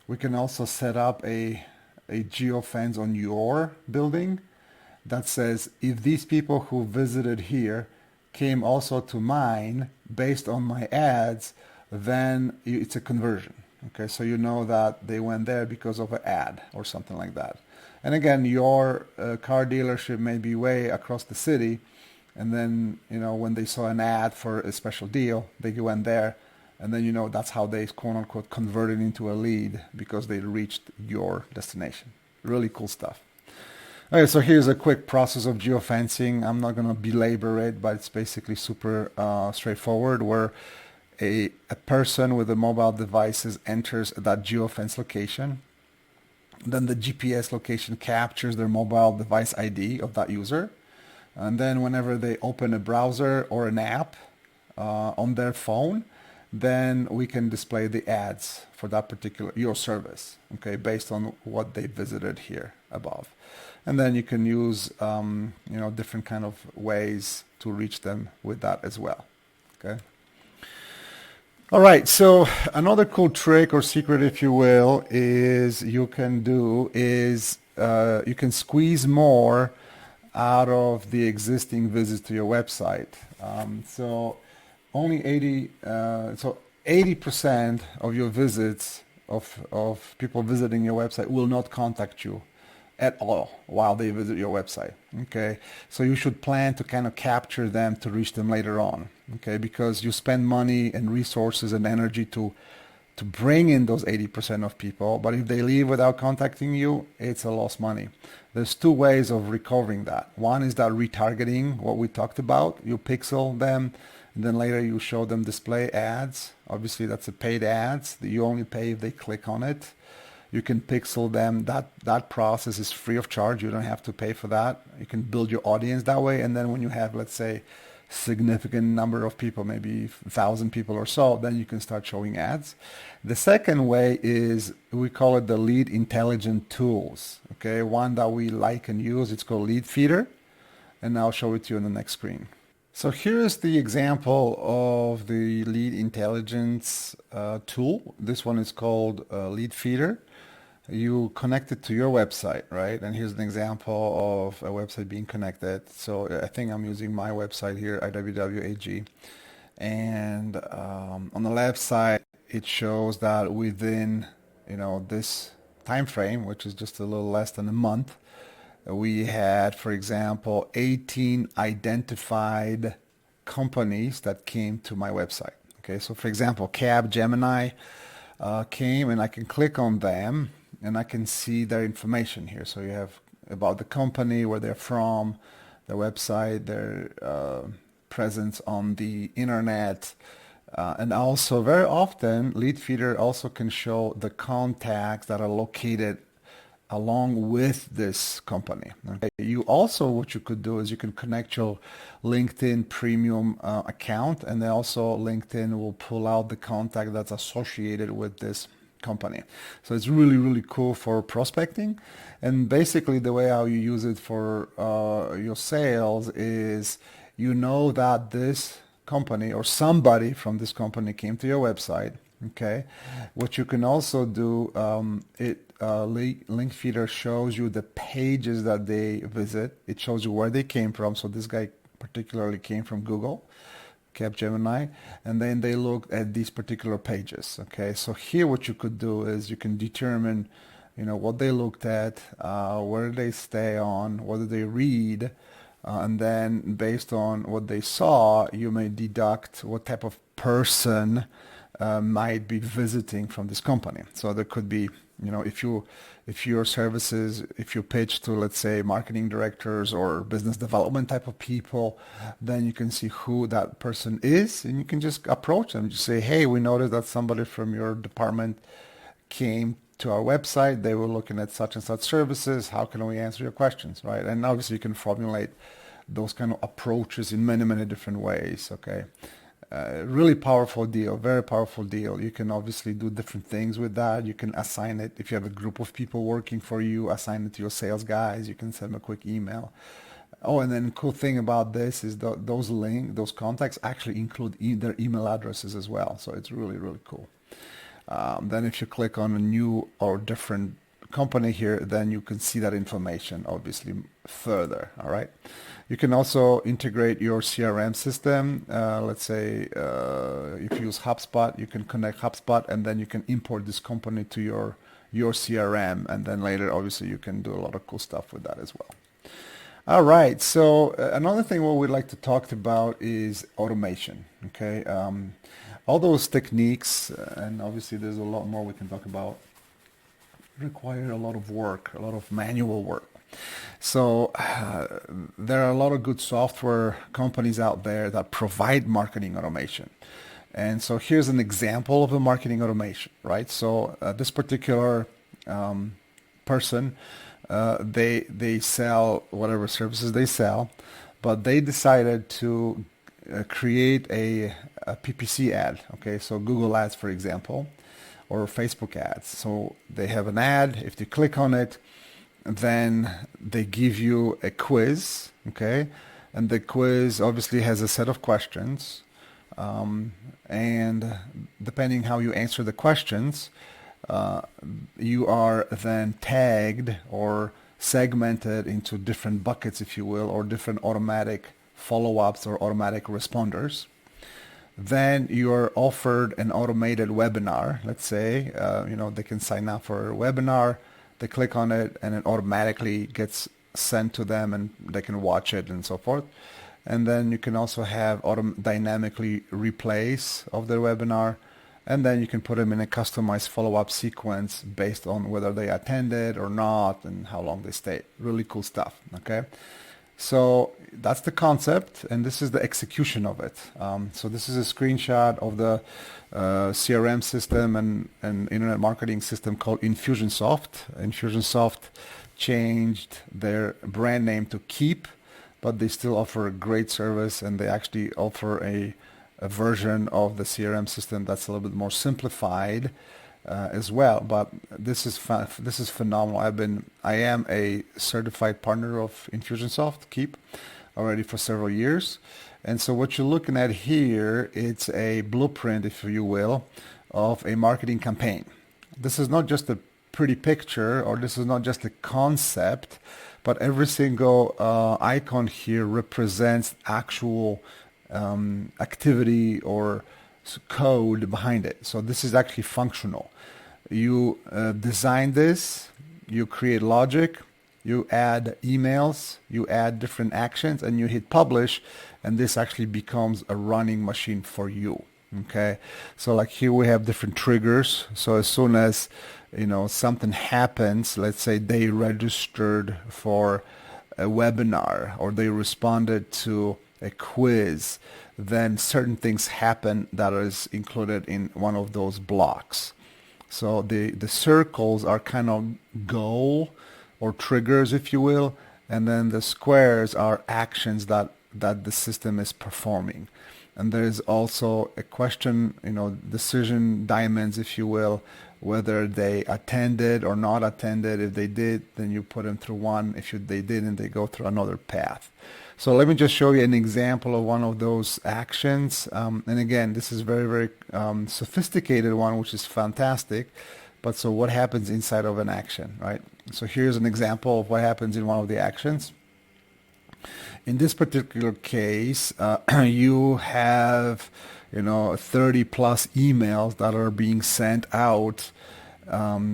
A: we can also set up a geofence on your building that says, if these people who visited here came also to mine based on my ads, then it's a conversion. Okay, so you know that they went there because of an ad or something like that. And again, your car dealership may be way across the city, and then when they saw an ad for a special deal, they went there, and then that's how they, quote unquote, converted into a lead, because they reached your destination. Really cool stuff. Okay, so here's a quick process of geofencing. I'm not going to belabor it, but it's basically super straightforward, where a person with a mobile devices enters that geofence location. Then the GPS location captures their mobile device ID of that user. And then whenever they open a browser or an app on their phone, then we can display the ads for that particular, your service, okay, based on what they visited here above. And then you can use, different kind of ways to reach them with that as well, okay? All right, so another cool trick or secret, if you will, is you can squeeze more out of the existing visits to your website. So only 80% of your visits of people visiting your website will not contact you at all while they visit your website. Okay, so you should plan to kind of capture them to reach them later on. Okay, because you spend money and resources and energy to bring in those 80% of people, but if they leave without contacting you, it's a lost money. There's two ways of recovering that. One is that retargeting, what we talked about. You pixel them, and then later you show them display ads. Obviously, that's a paid ads that you only pay if they click on it. You can pixel them. That process is free of charge. You don't have to pay for that. You can build your audience that way, and then when you have, let's say, significant number of people, maybe 1,000 people or so, then you can start showing ads. The second way is, we call it the lead intelligent tools. Okay, one that we like and use, it's called Lead Feeder, and I'll show it to you on the next screen. So here's the example of the lead intelligence tool. This one is called Lead Feeder. You connect it to your website, right? And here's an example of a website being connected. So I think I'm using my website here, IWWAG. And on the left side, it shows that within, this time frame, which is just a little less than a month, we had, for example, 18 identified companies that came to my website. Okay, so for example, Cab Gemini came, and I can click on them and I can see their information here. So you have about the company, where they're from, their website, their presence on the internet, and also very often Lead Feeder also can show the contacts that are located along with this company. Okay. You also, what you could do is you can connect your LinkedIn premium account, and then also LinkedIn will pull out the contact that's associated with this company. So it's really, really cool for prospecting. And basically the way how you use it for your sales is, that this company or somebody from this company came to your website. Okay. What you can also do, Link Feeder shows you the pages that they visit. It shows you where they came from. So this guy particularly came from Google, Capgemini, and then they look at these particular pages. Okay, so here what you could do is you can determine, what they looked at, where they stay on, what do they read, and then based on what they saw, you may deduct what type of person might be visiting from this company. So there could be, if your services, if you pitch to, let's say, marketing directors or business development type of people, then you can see who that person is, and you can just approach them. Just say, hey, we noticed that somebody from your department came to our website. They were looking at such and such services. How can we answer your questions, right? And obviously you can formulate those kind of approaches in many, many different ways, okay? Really powerful deal, very powerful deal. You can obviously do different things with that. You can assign it, if you have a group of people working for you, assign it to your sales guys. You can send them a quick email. Oh, and then cool thing about this is those contacts actually include their email addresses as well. So it's really, really cool. Then if you click on a new or different company here, then you can see that information obviously further. All right. You can also integrate your CRM system. Let's say if you use HubSpot, you can connect HubSpot, and then you can import this company to your CRM, and then later obviously you can do a lot of cool stuff with that as well. All right, so another thing what we'd like to talk about is automation. Okay, all those techniques, and obviously there's a lot more we can talk about, require a lot of work, a lot of manual work. So there are a lot of good software companies out there that provide marketing automation. And so here's an example of the marketing automation, right? So this particular person, they sell whatever services they sell, but they decided to create a PPC ad. Okay, so Google Ads, for example, or Facebook ads. So they have an ad. If you click on it, then they give you a quiz, okay? And the quiz obviously has a set of questions. And depending how you answer the questions, you are then tagged or segmented into different buckets, if you will, or different automatic follow-ups or automatic responders. Then you are offered an automated webinar. Let's say, they can sign up for a webinar. They click on it and it automatically gets sent to them and they can watch it and so forth. And then you can also have dynamically replays of their webinar, and then you can put them in a customized follow-up sequence based on whether they attended or not and how long they stayed. Really cool stuff. Okay, so that's the concept, and this is the execution of it. So this is a screenshot of the CRM system and internet marketing system called Infusionsoft. Infusionsoft changed their brand name to Keep, but they still offer a great service, and they actually offer a version of the CRM system that's a little bit more simplified as well. But this is phenomenal. I am a certified partner of Infusionsoft Keep already for several years, and so what you're looking at here, it's a blueprint, if you will, of a marketing campaign. This is not just a pretty picture, or this is not just a concept, but every single icon here represents actual activity or code behind it. So this is actually functional. You design this, you create logic, you add emails, you add different actions, and you hit publish, and this actually becomes a running machine for you. Okay, so like here we have different triggers. So as soon as something happens, let's say they registered for a webinar or they responded to a quiz, then certain things happen that is included in one of those blocks. So the circles are kind of goal or triggers, if you will, and then the squares are actions that the system is performing. And there is also a question, decision diamonds, if you will, whether they attended or not attended. If they did, then you put them through one. If they didn't, they go through another path. So let me just show you an example of one of those actions. And again, this is very, very sophisticated one, which is fantastic. But so what happens inside of an action, right? So here's an example of what happens in one of the actions. In this particular case, you have 30 plus emails that are being sent out,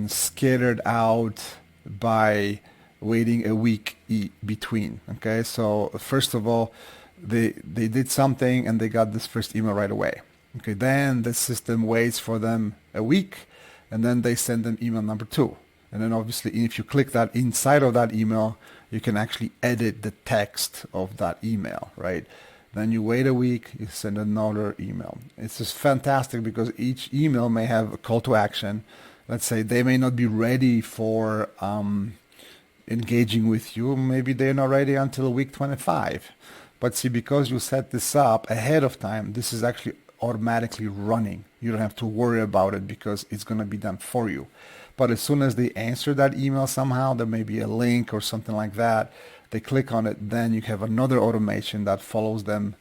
A: scattered out by waiting a week between. Okay, so first of all, they did something and they got this first email right away. Okay, then the system waits for them a week, and then they send them email number 2. And then obviously if you click that inside of that email, you can actually edit the text of that email, right? Then you wait a week, you send another email. It's just fantastic because each email may have a call to action. Let's say they may not be ready for engaging with you. Maybe they're not ready until week 25. But see, because you set this up ahead of time, this is actually automatically running. You don't have to worry about it because it's going to be done for you. But as soon as they answer that email somehow, there may be a link or something like that, they click on it, then you have another automation that follows them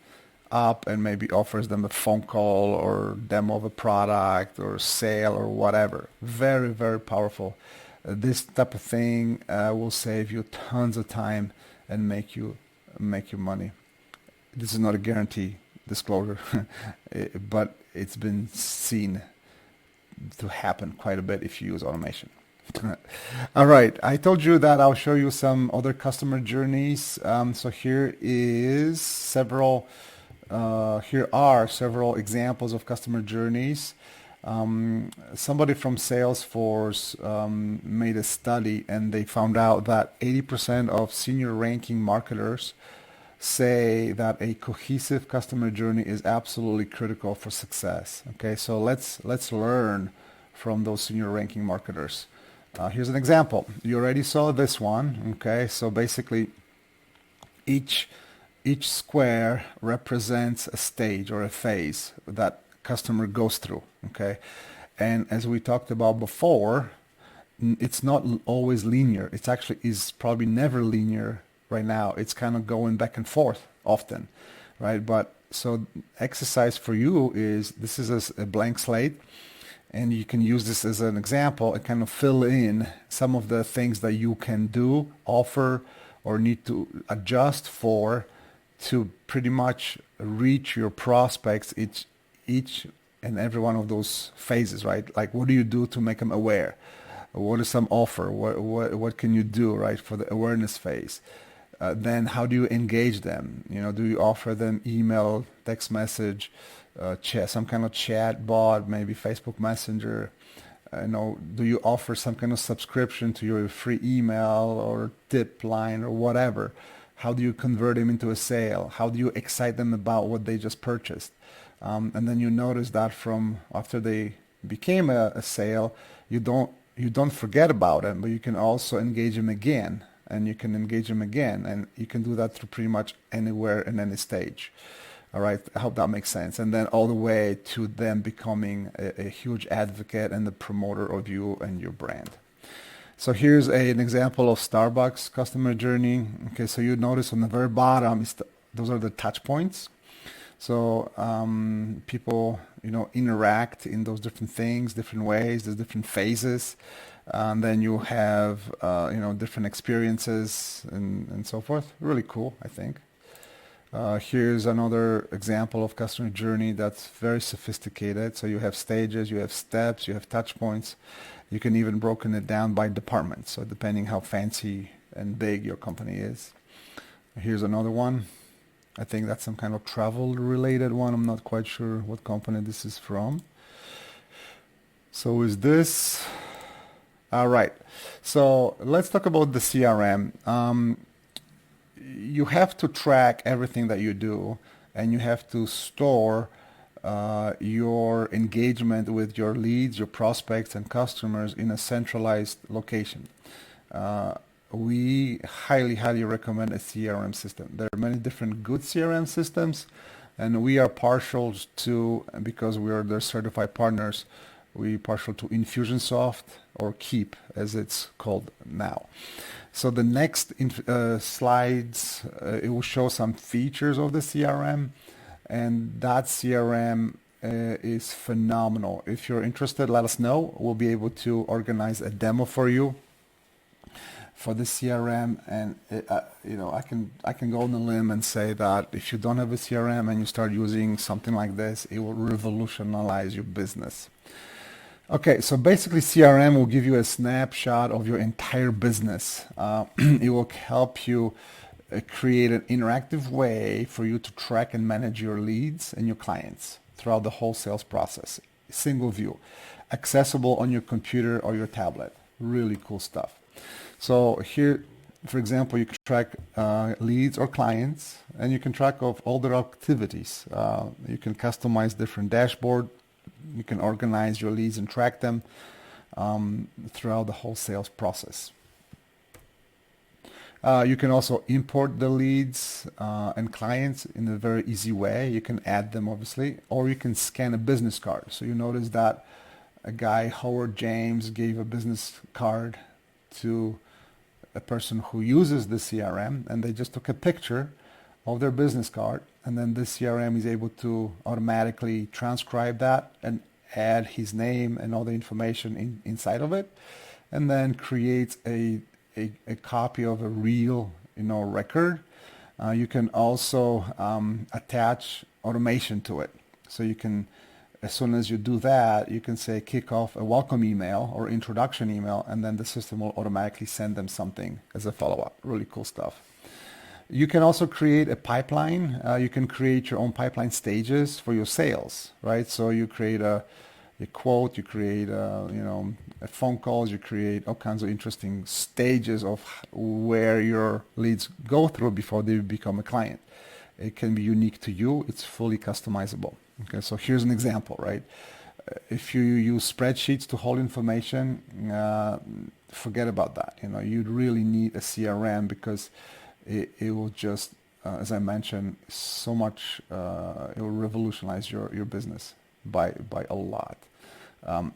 A: up and maybe offers them a phone call or demo of a product or sale or whatever. Very, very powerful. This type of thing will save you tons of time and make you money. This is not a guarantee disclosure, but it's been seen to happen quite a bit if you use automation. All right, I told you that I'll show you some other customer journeys. So here are several examples of customer journeys. Somebody from Salesforce made a study, and they found out that 80% of senior ranking marketers say that a cohesive customer journey is absolutely critical for success. Okay, so let's learn from those senior ranking marketers. Here's an example. You already saw this one. Okay, so basically each square represents a stage or a phase that customer goes through. Okay, and as we talked about before, it's not always linear. It's actually is probably never linear. Right now, it's kind of going back and forth often, right? But so exercise for you is, this is a blank slate, and you can use this as an example and kind of fill in some of the things that you can do, offer, or need to adjust for to pretty much reach your prospects each and every one of those phases, right? Like, what do you do to make them aware? What is some offer? What can you do, right, for the awareness phase? Then how do you engage them? Do you offer them email, text message, chat, some kind of chat bot, maybe Facebook Messenger? Do you offer some kind of subscription to your free email or tip line or whatever? How do you convert them into a sale? How do you excite them about what they just purchased? And then you notice that from after they became a sale, you don't forget about them, but you can also engage them again, and you can engage them again, and you can do that through pretty much anywhere in any stage. All right, I hope that makes sense. And then all the way to them becoming a huge advocate and the promoter of you and your brand. So here's an example of Starbucks customer journey. Okay, so you notice on the very bottom, those are the touch points. So people, interact in those different things, different ways. There's different phases. And then you have, different experiences and so forth. Really cool, I think. Here's another example of customer journey that's very sophisticated. So you have stages, you have steps, you have touch points. You can even broken it down by department. So depending how fancy and big your company is. Here's another one. I think that's some kind of travel related one. I'm not quite sure what company this is from. So is this... All right. So let's talk about the CRM. You have to track everything that you do, and you have to store your engagement with your leads, your prospects, and customers in a centralized location. We highly, highly recommend a CRM system. There are many different good CRM systems, and we are partial to, because we are their certified partners, we partial to Infusionsoft or Keep, as it's called now. So the next slides, it will show some features of the CRM, and that CRM is phenomenal. If you're interested, let us know. We'll be able to organize a demo for you for the CRM, and I can go on a limb and say that if you don't have a CRM and you start using something like this, it will revolutionize your business. Okay, so basically CRM will give you a snapshot of your entire business. It will help you create an interactive way for you to track and manage your leads and your clients throughout the whole sales process. Single view, accessible on your computer or your tablet. Really cool stuff. So here, for example, you can track leads or clients, and you can track of all their activities. You can customize different dashboard. You can organize your leads and track them throughout the whole sales process. You can also import the leads and clients in a very easy way. You can add them, obviously, or you can scan a business card. So you notice that a guy, Howard James, gave a business card to a person who uses the CRM, and they just took a picture of their business card, and then the CRM is able to automatically transcribe that and add his name and all the information inside of it, and then creates a copy of a real record. You can also attach automation to it. So you can, as soon as you do that, you can say kick off a welcome email or introduction email, and then the system will automatically send them something as a follow-up. Really cool stuff. You can also create a pipeline. You can create your own pipeline stages for your sales, right? So you create a quote, you create a phone calls, you create all kinds of interesting stages of where your leads go through before they become a client. It can be unique to you. It's fully customizable. Okay, so here's an example, right? If you use spreadsheets to hold information, forget about that. You'd really need a CRM because it will just, as I mentioned, so much, it will revolutionize your business by a lot.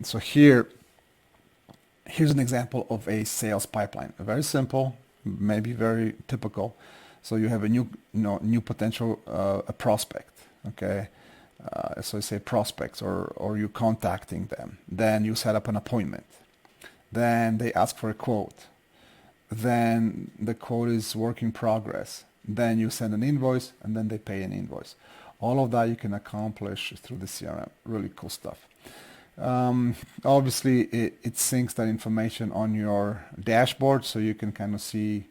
A: So here's an example of a sales pipeline. Very simple, maybe very typical. So you have a new potential a prospect, okay? So say prospects, or you contacting them. Then you set up an appointment. Then they ask for a quote. Then the quote is work in progress. Then you send an invoice, and then they pay an invoice. All of that you can accomplish through the CRM. Really cool stuff. Obviously, it syncs that information on your dashboard so you can kind of see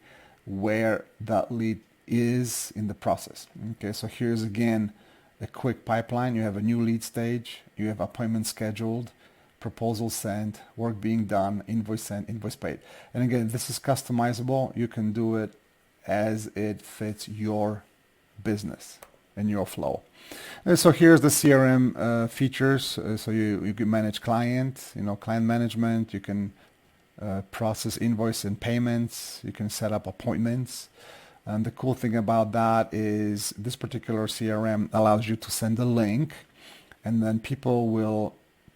A: where that lead is in the process. Okay, so here's again a quick pipeline. You have a new lead stage, you have appointment scheduled, proposal sent, work being done, invoice sent, invoice paid. And again, this is customizable. You can do it as it fits your business and your flow. And so here's the CRM features. So you can manage client management. You can process invoice and payments. You can set up appointments. And the cool thing about that is this particular CRM allows you to send a link, and then people will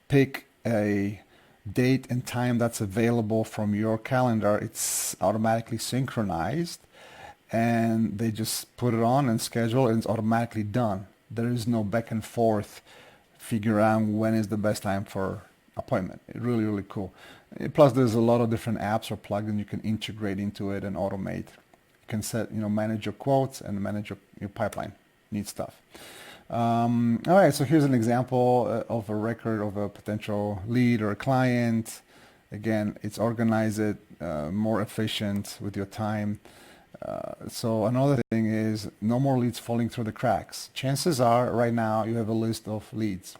A: pick a date and time that's available from your calendar. It's automatically synchronized, and they just put it on and schedule, and it's automatically done. There is no back and forth figure out when is the best time for appointment. Really, really cool. Plus, there's a lot of different apps or plugins you can integrate into it and automate. You can set, manage your quotes and manage your pipeline. Neat stuff. All right, so here's an example of a record of a potential lead or a client. Again, it's organized, more efficient with your time. So another thing is no more leads falling through the cracks. Chances are right now you have a list of leads.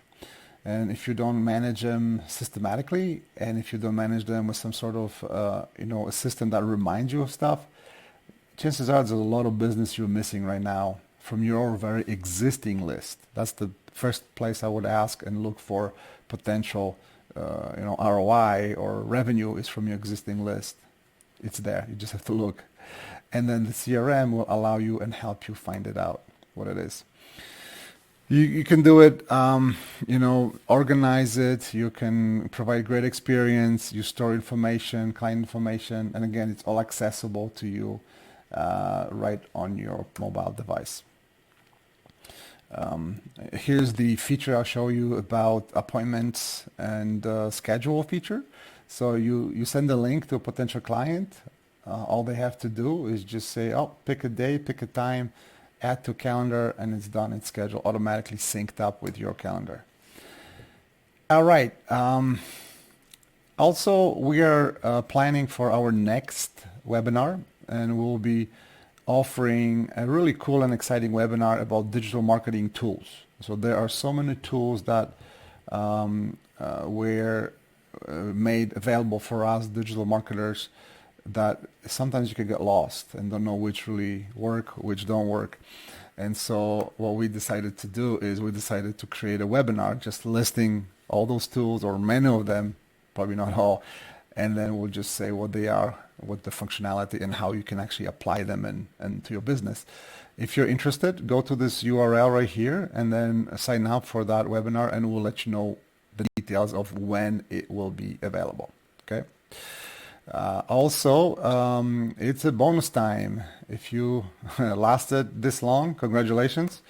A: And if you don't manage them systematically, and if you don't manage them with some sort of, a system that reminds you of stuff, chances are there's a lot of business you're missing right now from your very existing list. That's the first place I would ask and look for potential, ROI or revenue is from your existing list. It's there. You just have to look. And then the CRM will allow you and help you find it out, what it is. You can do it, organize it. You can provide great experience. You store information, client information. And again, it's all accessible to you right on your mobile device. Here's the feature I'll show you about appointments and schedule feature. So you send a link to a potential client. All they have to do is just say, pick a day, pick a time, add to calendar, and it's done. It's scheduled, automatically synced up with your calendar. All right. Also, we are planning for our next webinar, and we'll be offering a really cool and exciting webinar about digital marketing tools. So there are so many tools that were made available for us, digital marketers, that sometimes you can get lost and don't know which really work, which don't work. And so what we decided to do is we decided to create a webinar just listing all those tools, or many of them, probably not all, and then we'll just say what they are, what the functionality, and how you can actually apply them and to your business. If you're interested, go to this URL right here and then sign up for that webinar, and we'll let you know the details of when it will be available. Okay. Also, it's a bonus time. If you lasted this long, congratulations.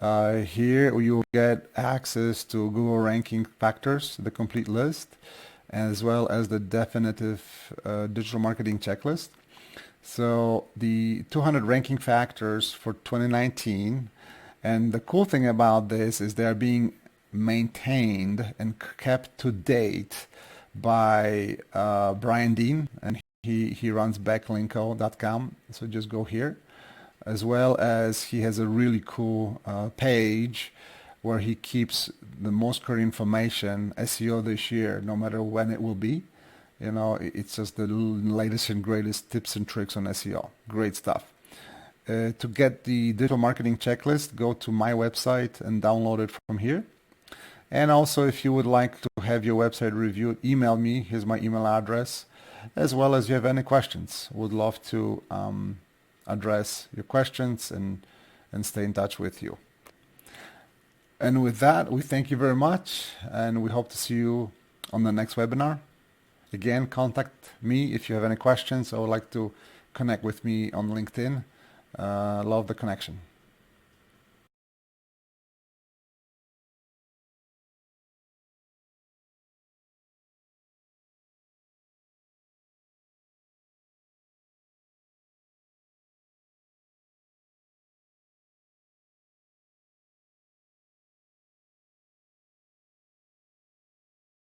A: Here you will get access to Google ranking factors, the complete list, as well as the definitive digital marketing checklist. So the 200 ranking factors for 2019, and the cool thing about this is they're being maintained and kept to date by Brian Dean, and he runs backlinko.com. So just go here, as well as he has a really cool page where he keeps the most current information, SEO this year, no matter when it will be. It's just the latest and greatest tips and tricks on SEO. Great stuff. To get the digital marketing checklist, go to my website and download it from here. And also, if you would like to have your website reviewed, email me. Here's my email address, as well as if you have any questions. Would love to address your questions and stay in touch with you. And with that, we thank you very much, and we hope to see you on the next webinar. Again, contact me if you have any questions, or would like to connect with me on LinkedIn. Love the connection.